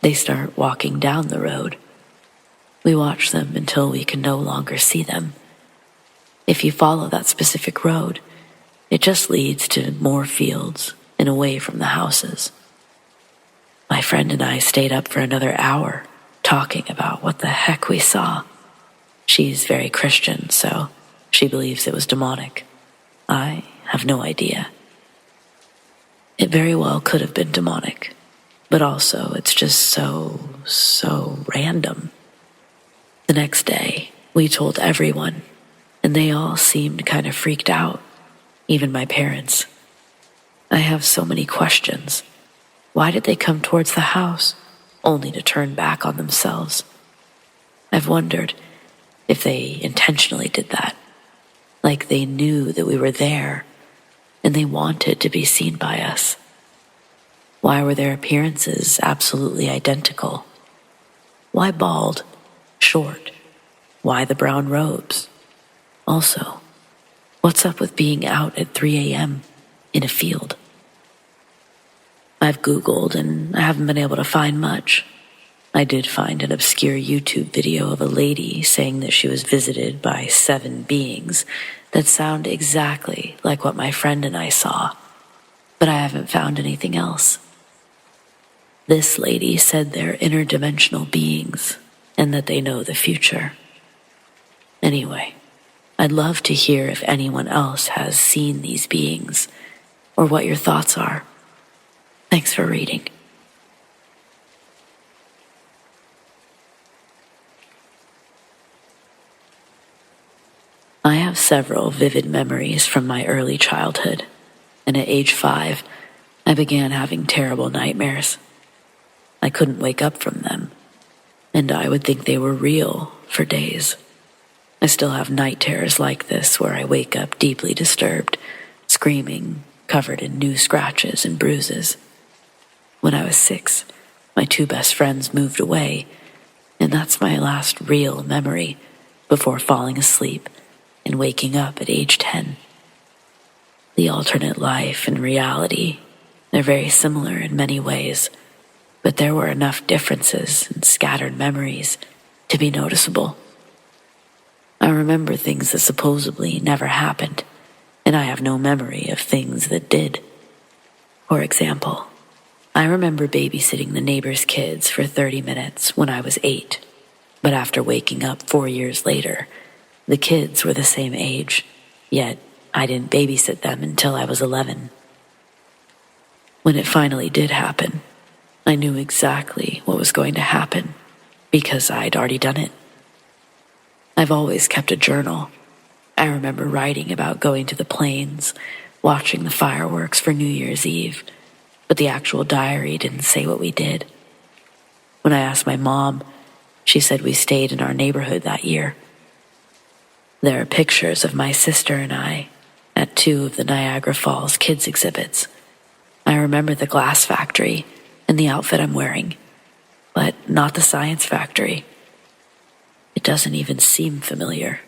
they start walking down the road. We watch them until we can no longer see them. If you follow that specific road, it just leads to more fields and away from the houses. My friend and I stayed up for another hour talking about what the heck we saw. She's very Christian, so she believes it was demonic. I have no idea. It very well could have been demonic, but also it's just so random. The next day, we told everyone, and they all seemed kind of freaked out, even my parents. I have so many questions. Why did they come towards the house, only to turn back on themselves? I've wondered if they intentionally did that, like they knew that we were there, and they wanted to be seen by us. Why were their appearances absolutely identical? Why bald, short? Why the brown robes? Also, what's up with being out at 3 a.m. in a field? I've Googled and I haven't been able to find much. I did find an obscure YouTube video of a lady saying that she was visited by 7 beings that sound exactly like what my friend and I saw, but I haven't found anything else. This lady said they're interdimensional beings and that they know the future. Anyway, I'd love to hear if anyone else has seen these beings or what your thoughts are. Thanks for reading. I have several vivid memories from my early childhood, and at age 5, I began having terrible nightmares. I couldn't wake up from them, and I would think they were real for days. I still have night terrors like this where I wake up deeply disturbed, screaming, covered in new scratches and bruises. When I was 6, my 2 best friends moved away, and that's my last real memory before falling asleep and waking up at age 10. The alternate life and reality, they're very similar in many ways, but there were enough differences and scattered memories to be noticeable. I remember things that supposedly never happened, and I have no memory of things that did. For example, I remember babysitting the neighbor's kids for 30 minutes when I was 8, but after waking up 4 years later, the kids were the same age, yet I didn't babysit them until I was 11. When it finally did happen, I knew exactly what was going to happen, because I'd already done it. I've always kept a journal. I remember writing about going to the plains, watching the fireworks for New Year's Eve, but the actual diary didn't say what we did. When I asked my mom, she said we stayed in our neighborhood that year. There are pictures of my sister and I at 2 of the Niagara Falls kids exhibits. I remember the glass factory and the outfit I'm wearing, but not the science factory. It doesn't even seem familiar.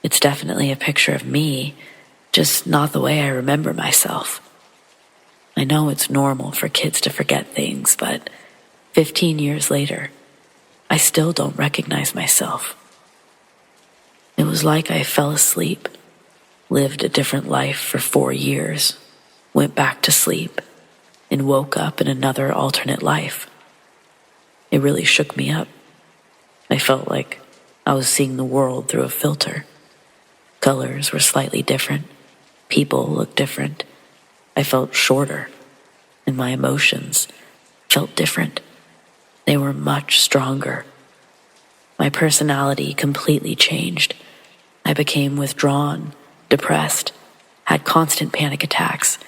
It's definitely a picture of me, just not the way I remember myself. I know it's normal for kids to forget things, but 15 years later, I still don't recognize myself. It was like I fell asleep, lived a different life for 4 years, went back to sleep, and woke up in another alternate life. It really shook me up. I felt like I was seeing the world through a filter. Colors were slightly different. People looked different. I felt shorter, and my emotions felt different. They were much stronger. My personality completely changed. I became withdrawn, depressed, had constant panic attacks,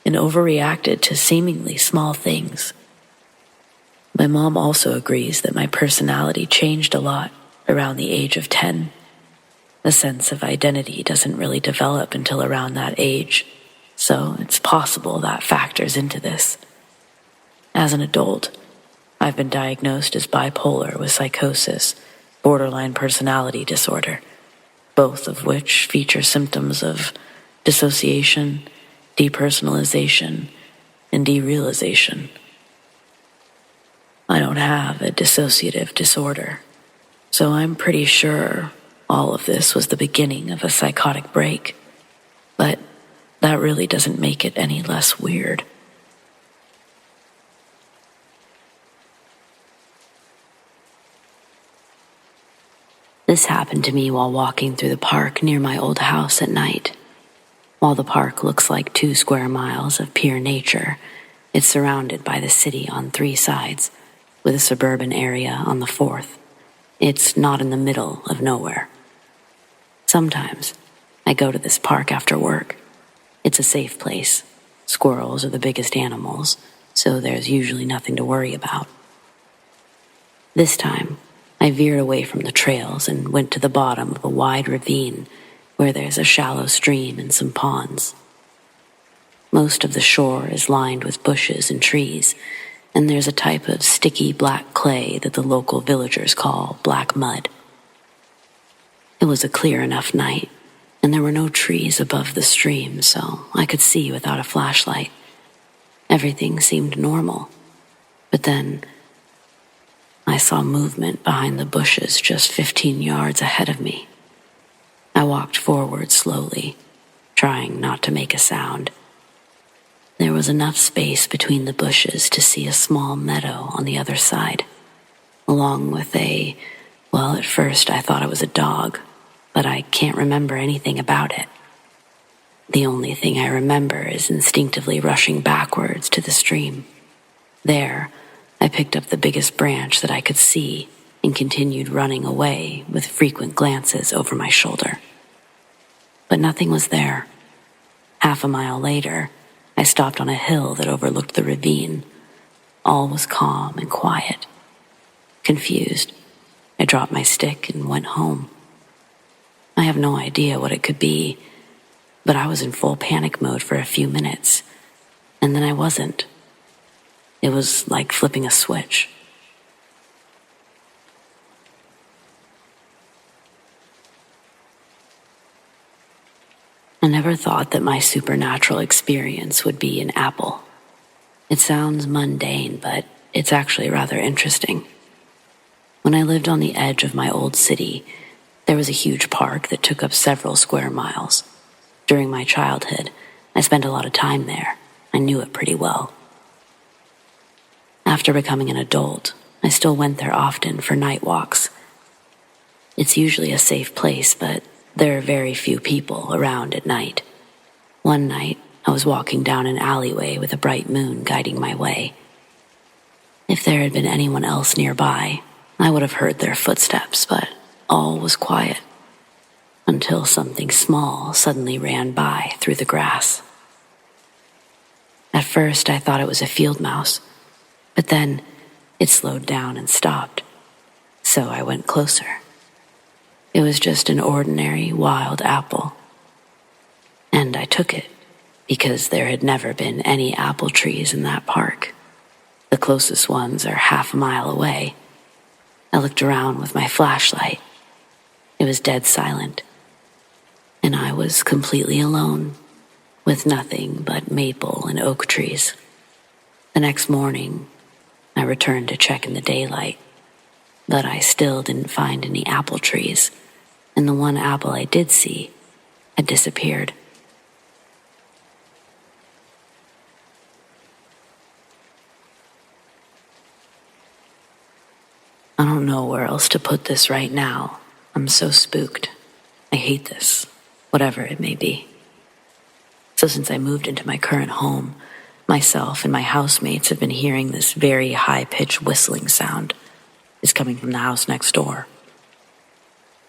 and overreacted to seemingly small things. My mom also agrees that my personality changed a lot around the age of 10. A sense of identity doesn't really develop until around that age, so it's possible that factors into this. As an adult, I've been diagnosed as bipolar with psychosis, borderline personality disorder, both of which feature symptoms of dissociation, depersonalization, and derealization. I don't have a dissociative disorder, so I'm pretty sure all of this was the beginning of a psychotic break, but that really doesn't make it any less weird. This happened to me while walking through the park near my old house at night. While the park looks like 2 square miles of pure nature, it's surrounded by the city on 3 sides, with a suburban area on the 4th. It's not in the middle of nowhere. Sometimes I go to this park after work. It's a safe place. Squirrels are the biggest animals, so there's usually nothing to worry about. This time, I veered away from the trails and went to the bottom of a wide ravine where there's a shallow stream and some ponds. Most of the shore is lined with bushes and trees, and there's a type of sticky black clay that the local villagers call black mud. It was a clear enough night, and there were no trees above the stream, so I could see without a flashlight. Everything seemed normal, but then I saw movement behind the bushes just 15 yards ahead of me. I walked forward slowly, trying not to make a sound. There was enough space between the bushes to see a small meadow on the other side, along with at first I thought it was a dog, but I can't remember anything about it. The only thing I remember is instinctively rushing backwards to the stream. There, I picked up the biggest branch that I could see and continued running away with frequent glances over my shoulder. But nothing was there. Half a mile later, I stopped on a hill that overlooked the ravine. All was calm and quiet. Confused, I dropped my stick and went home. I have no idea what it could be, but I was in full panic mode for a few minutes, and then I wasn't. It was like flipping a switch. I never thought that my supernatural experience would be an apple. It sounds mundane, but it's actually rather interesting. When I lived on the edge of my old city, there was a huge park that took up several square miles. During my childhood, I spent a lot of time there. I knew it pretty well. After becoming an adult, I still went there often for night walks. It's usually a safe place, but there are very few people around at night. One night, I was walking down an alleyway with a bright moon guiding my way. If there had been anyone else nearby, I would have heard their footsteps, but all was quiet until something small suddenly ran by through the grass. At first, I thought it was a field mouse, but then it slowed down and stopped, so I went closer. It was just an ordinary wild apple, and I took it because there had never been any apple trees in that park. The closest ones are half a mile away. I looked around with my flashlight. It was dead silent, and I was completely alone, with nothing but maple and oak trees. The next morning, I returned to check in the daylight, but I still didn't find any apple trees, and the one apple I did see had disappeared. I don't know where else to put this right now. I'm so spooked. I hate this, whatever it may be. So since I moved into my current home, myself and my housemates have been hearing this very high-pitched whistling sound. It's coming from the house next door.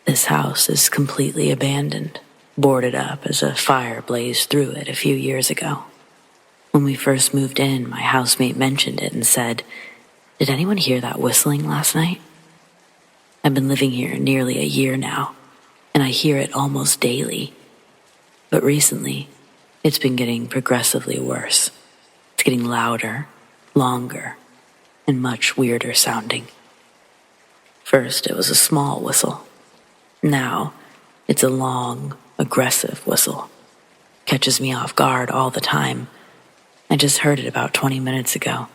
This house is completely abandoned, boarded up as a fire blazed through it a few years ago. When we first moved in, my housemate mentioned it and said, "Did anyone hear that whistling last night?" I've been living here nearly a year now, and I hear it almost daily. But recently, it's been getting progressively worse. It's getting louder, longer, and much weirder sounding. First, it was a small whistle. Now, it's a long, aggressive whistle. Catches me off guard all the time. I just heard it about 20 minutes ago.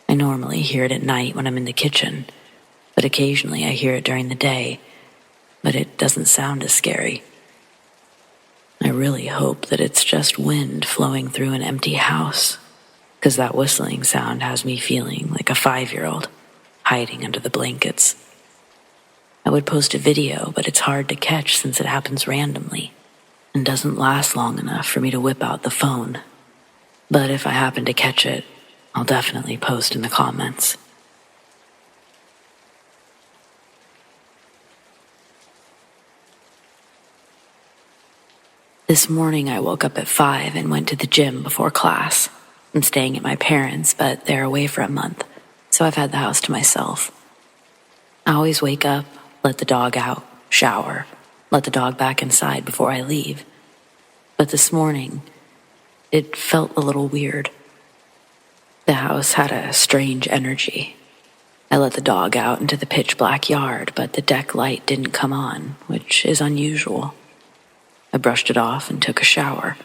I normally hear it at night when I'm in the kitchen, but occasionally I hear it during the day, but it doesn't sound as scary. I really hope that it's just wind flowing through an empty house, because that whistling sound has me feeling like a 5-year-old hiding under the blankets. I would post a video, but it's hard to catch since it happens randomly and doesn't last long enough for me to whip out the phone. But if I happen to catch it, I'll definitely post in the comments. This morning I woke up at 5 and went to the gym before class. I'm staying at my parents', but they're away for a month, so I've had the house to myself. I always wake up, let the dog out, shower, let the dog back inside before I leave. But this morning, it felt a little weird. The house had a strange energy. I let the dog out into the pitch black yard, but the deck light didn't come on, which is unusual. I brushed it off and took a shower.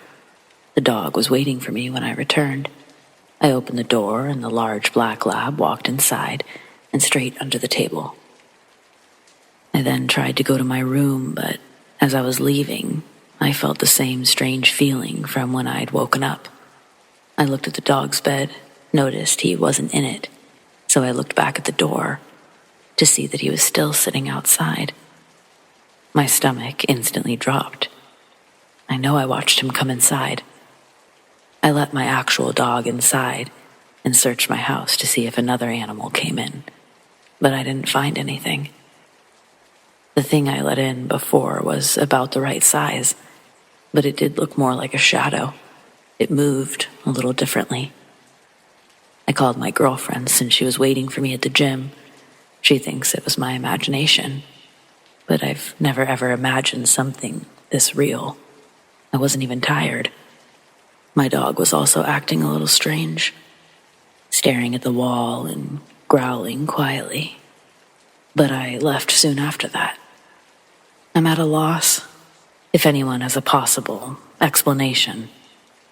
The dog was waiting for me when I returned. I opened the door and the large black lab walked inside and straight under the table. I then tried to go to my room, but as I was leaving, I felt the same strange feeling from when I'd woken up. I looked at the dog's bed, noticed he wasn't in it, so I looked back at the door to see that he was still sitting outside. My stomach instantly dropped. I know I watched him come inside. I let my actual dog inside and searched my house to see if another animal came in, but I didn't find anything. The thing I let in before was about the right size, but it did look more like a shadow. It moved a little differently. I called my girlfriend since she was waiting for me at the gym. She thinks it was my imagination, but I've never ever imagined something this real. I wasn't even tired. My dog was also acting a little strange, staring at the wall and growling quietly. But I left soon after that. I'm at a loss. If anyone has a possible explanation,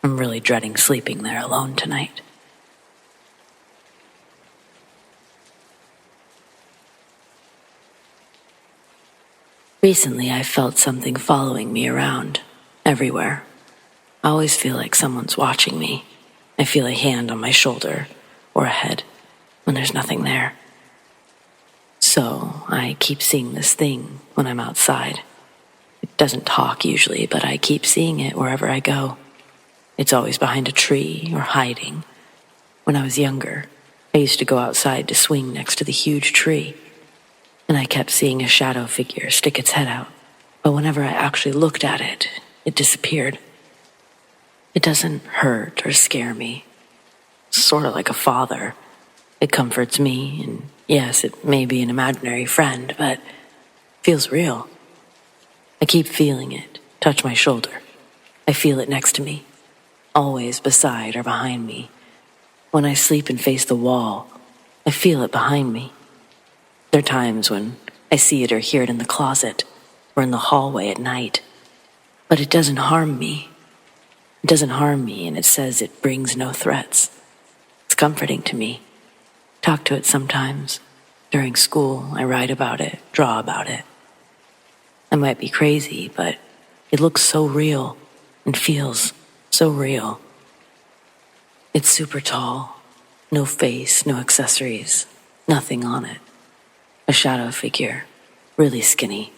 I'm really dreading sleeping there alone tonight. Recently, I felt something following me around, everywhere. I always feel like someone's watching me. I feel a hand on my shoulder or a head when there's nothing there. So I keep seeing this thing when I'm outside. It doesn't talk usually, but I keep seeing it wherever I go. It's always behind a tree or hiding. When I was younger, I used to go outside to swing next to the huge tree, and I kept seeing a shadow figure stick its head out. But whenever I actually looked at it, it disappeared. It doesn't hurt or scare me. It's sort of like a father. It comforts me, and yes, it may be an imaginary friend, but it feels real. I keep feeling it touch my shoulder. I feel it next to me, always beside or behind me. When I sleep and face the wall, I feel it behind me. There are times when I see it or hear it in the closet or in the hallway at night. But it doesn't harm me. It doesn't harm me, and it says it brings no threats. It's comforting to me. Talk to it sometimes. During school, I write about it, draw about it. I might be crazy, but it looks so real and feels so real. It's super tall. No face, no accessories, nothing on it. A shadow figure, really skinny.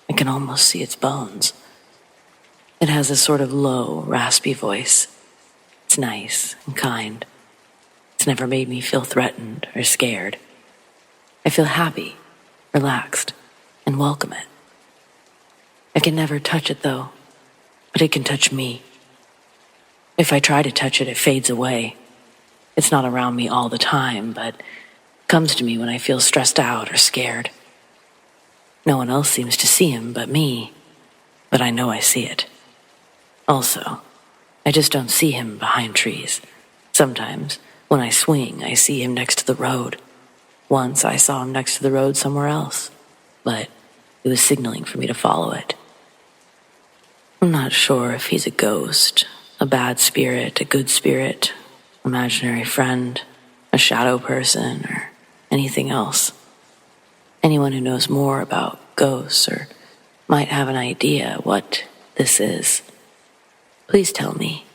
I can almost see its bones. It has a sort of low, raspy voice. It's nice and kind. It's never made me feel threatened or scared. I feel happy, relaxed, and welcome it. I can never touch it though, but it can touch me. If I try to touch it, it fades away. It's not around me all the time, but comes to me when I feel stressed out or scared. No one else seems to see him but me, but I know I see it. Also, I just don't see him behind trees. Sometimes, when I swing, I see him next to the road. Once I saw him next to the road somewhere else, but it was signaling for me to follow it. I'm not sure if he's a ghost, a bad spirit, a good spirit, imaginary friend, a shadow person, or anything else. Anyone who knows more about ghosts or might have an idea what this is, please tell me.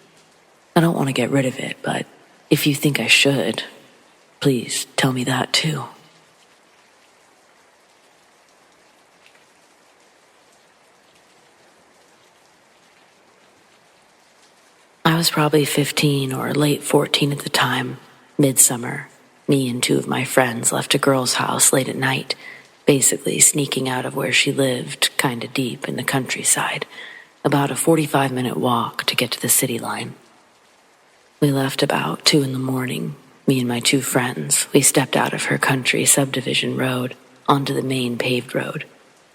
I don't want to get rid of it, but if you think I should, please tell me that too. I was probably 15 or late 14 at the time, midsummer. Me and two of my friends left a girl's house late at night, basically sneaking out of where she lived, kinda deep in the countryside, about a 45-minute walk to get to the city line. We left about 2 a.m, me and my two friends. We stepped out of her country subdivision road onto the main paved road.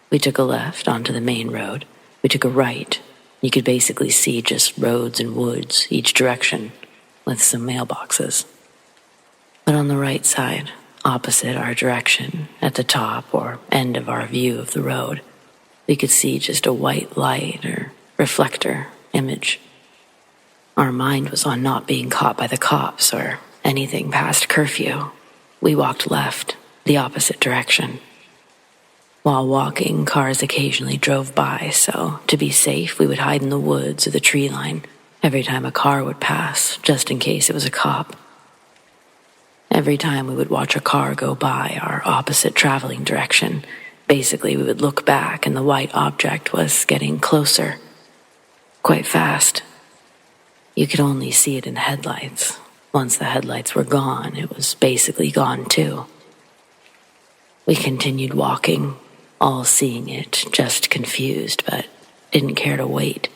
We took a left onto the main road. We took a right. You could basically see just roads and woods each direction with some mailboxes. But on the right side, opposite our direction, at the top or end of our view of the road, we could see just a white light or reflector image. Our mind was on not being caught by the cops or anything past curfew. We walked left, the opposite direction. While walking, cars occasionally drove by, so to be safe, we would hide in the woods or the tree line every time a car would pass, just in case it was a cop. Every time we would watch a car go by our opposite traveling direction, basically we would look back and the white object was getting closer, quite fast. You could only see it in headlights. Once the headlights were gone, it was basically gone too. We continued walking, all seeing it, just confused, but didn't care to wait.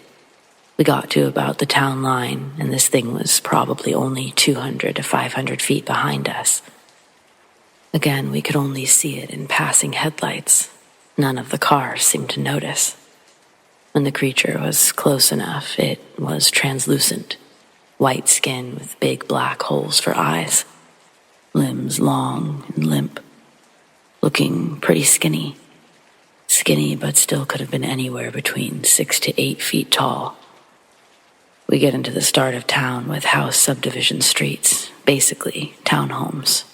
We got to about the town line, and this thing was probably only 200 to 500 feet behind us. Again, we could only see it in passing headlights. None of the cars seemed to notice. When the creature was close enough, it was translucent, white skin with big black holes for eyes, limbs long and limp, looking pretty skinny. Skinny, but still could have been anywhere between 6 to 8 feet tall. We get into the start of town with house subdivision streets, basically townhomes.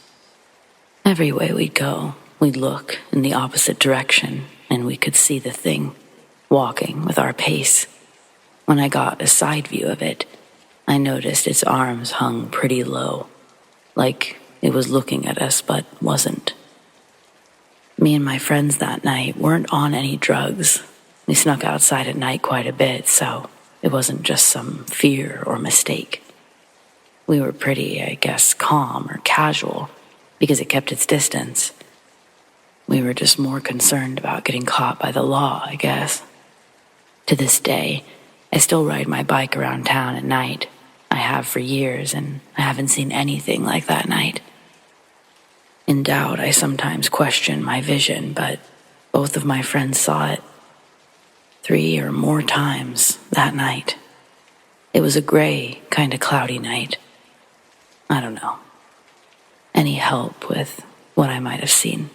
Every way we'd go, we'd look in the opposite direction, and we could see the thing, walking with our pace. When I got a side view of it, I noticed its arms hung pretty low, like it was looking at us but wasn't. Me and my friends that night weren't on any drugs. We snuck outside at night quite a bit, so it wasn't just some fear or mistake. We were pretty, I guess, calm or casual, because it kept its distance. We were just more concerned about getting caught by the law, I guess. To this day, I still ride my bike around town at night. I have for years, and I haven't seen anything like that night. In doubt, I sometimes question my vision, but both of my friends saw it 3 or more times that night. It was a gray, kind of cloudy night. I don't know. Any help with what I might have seen?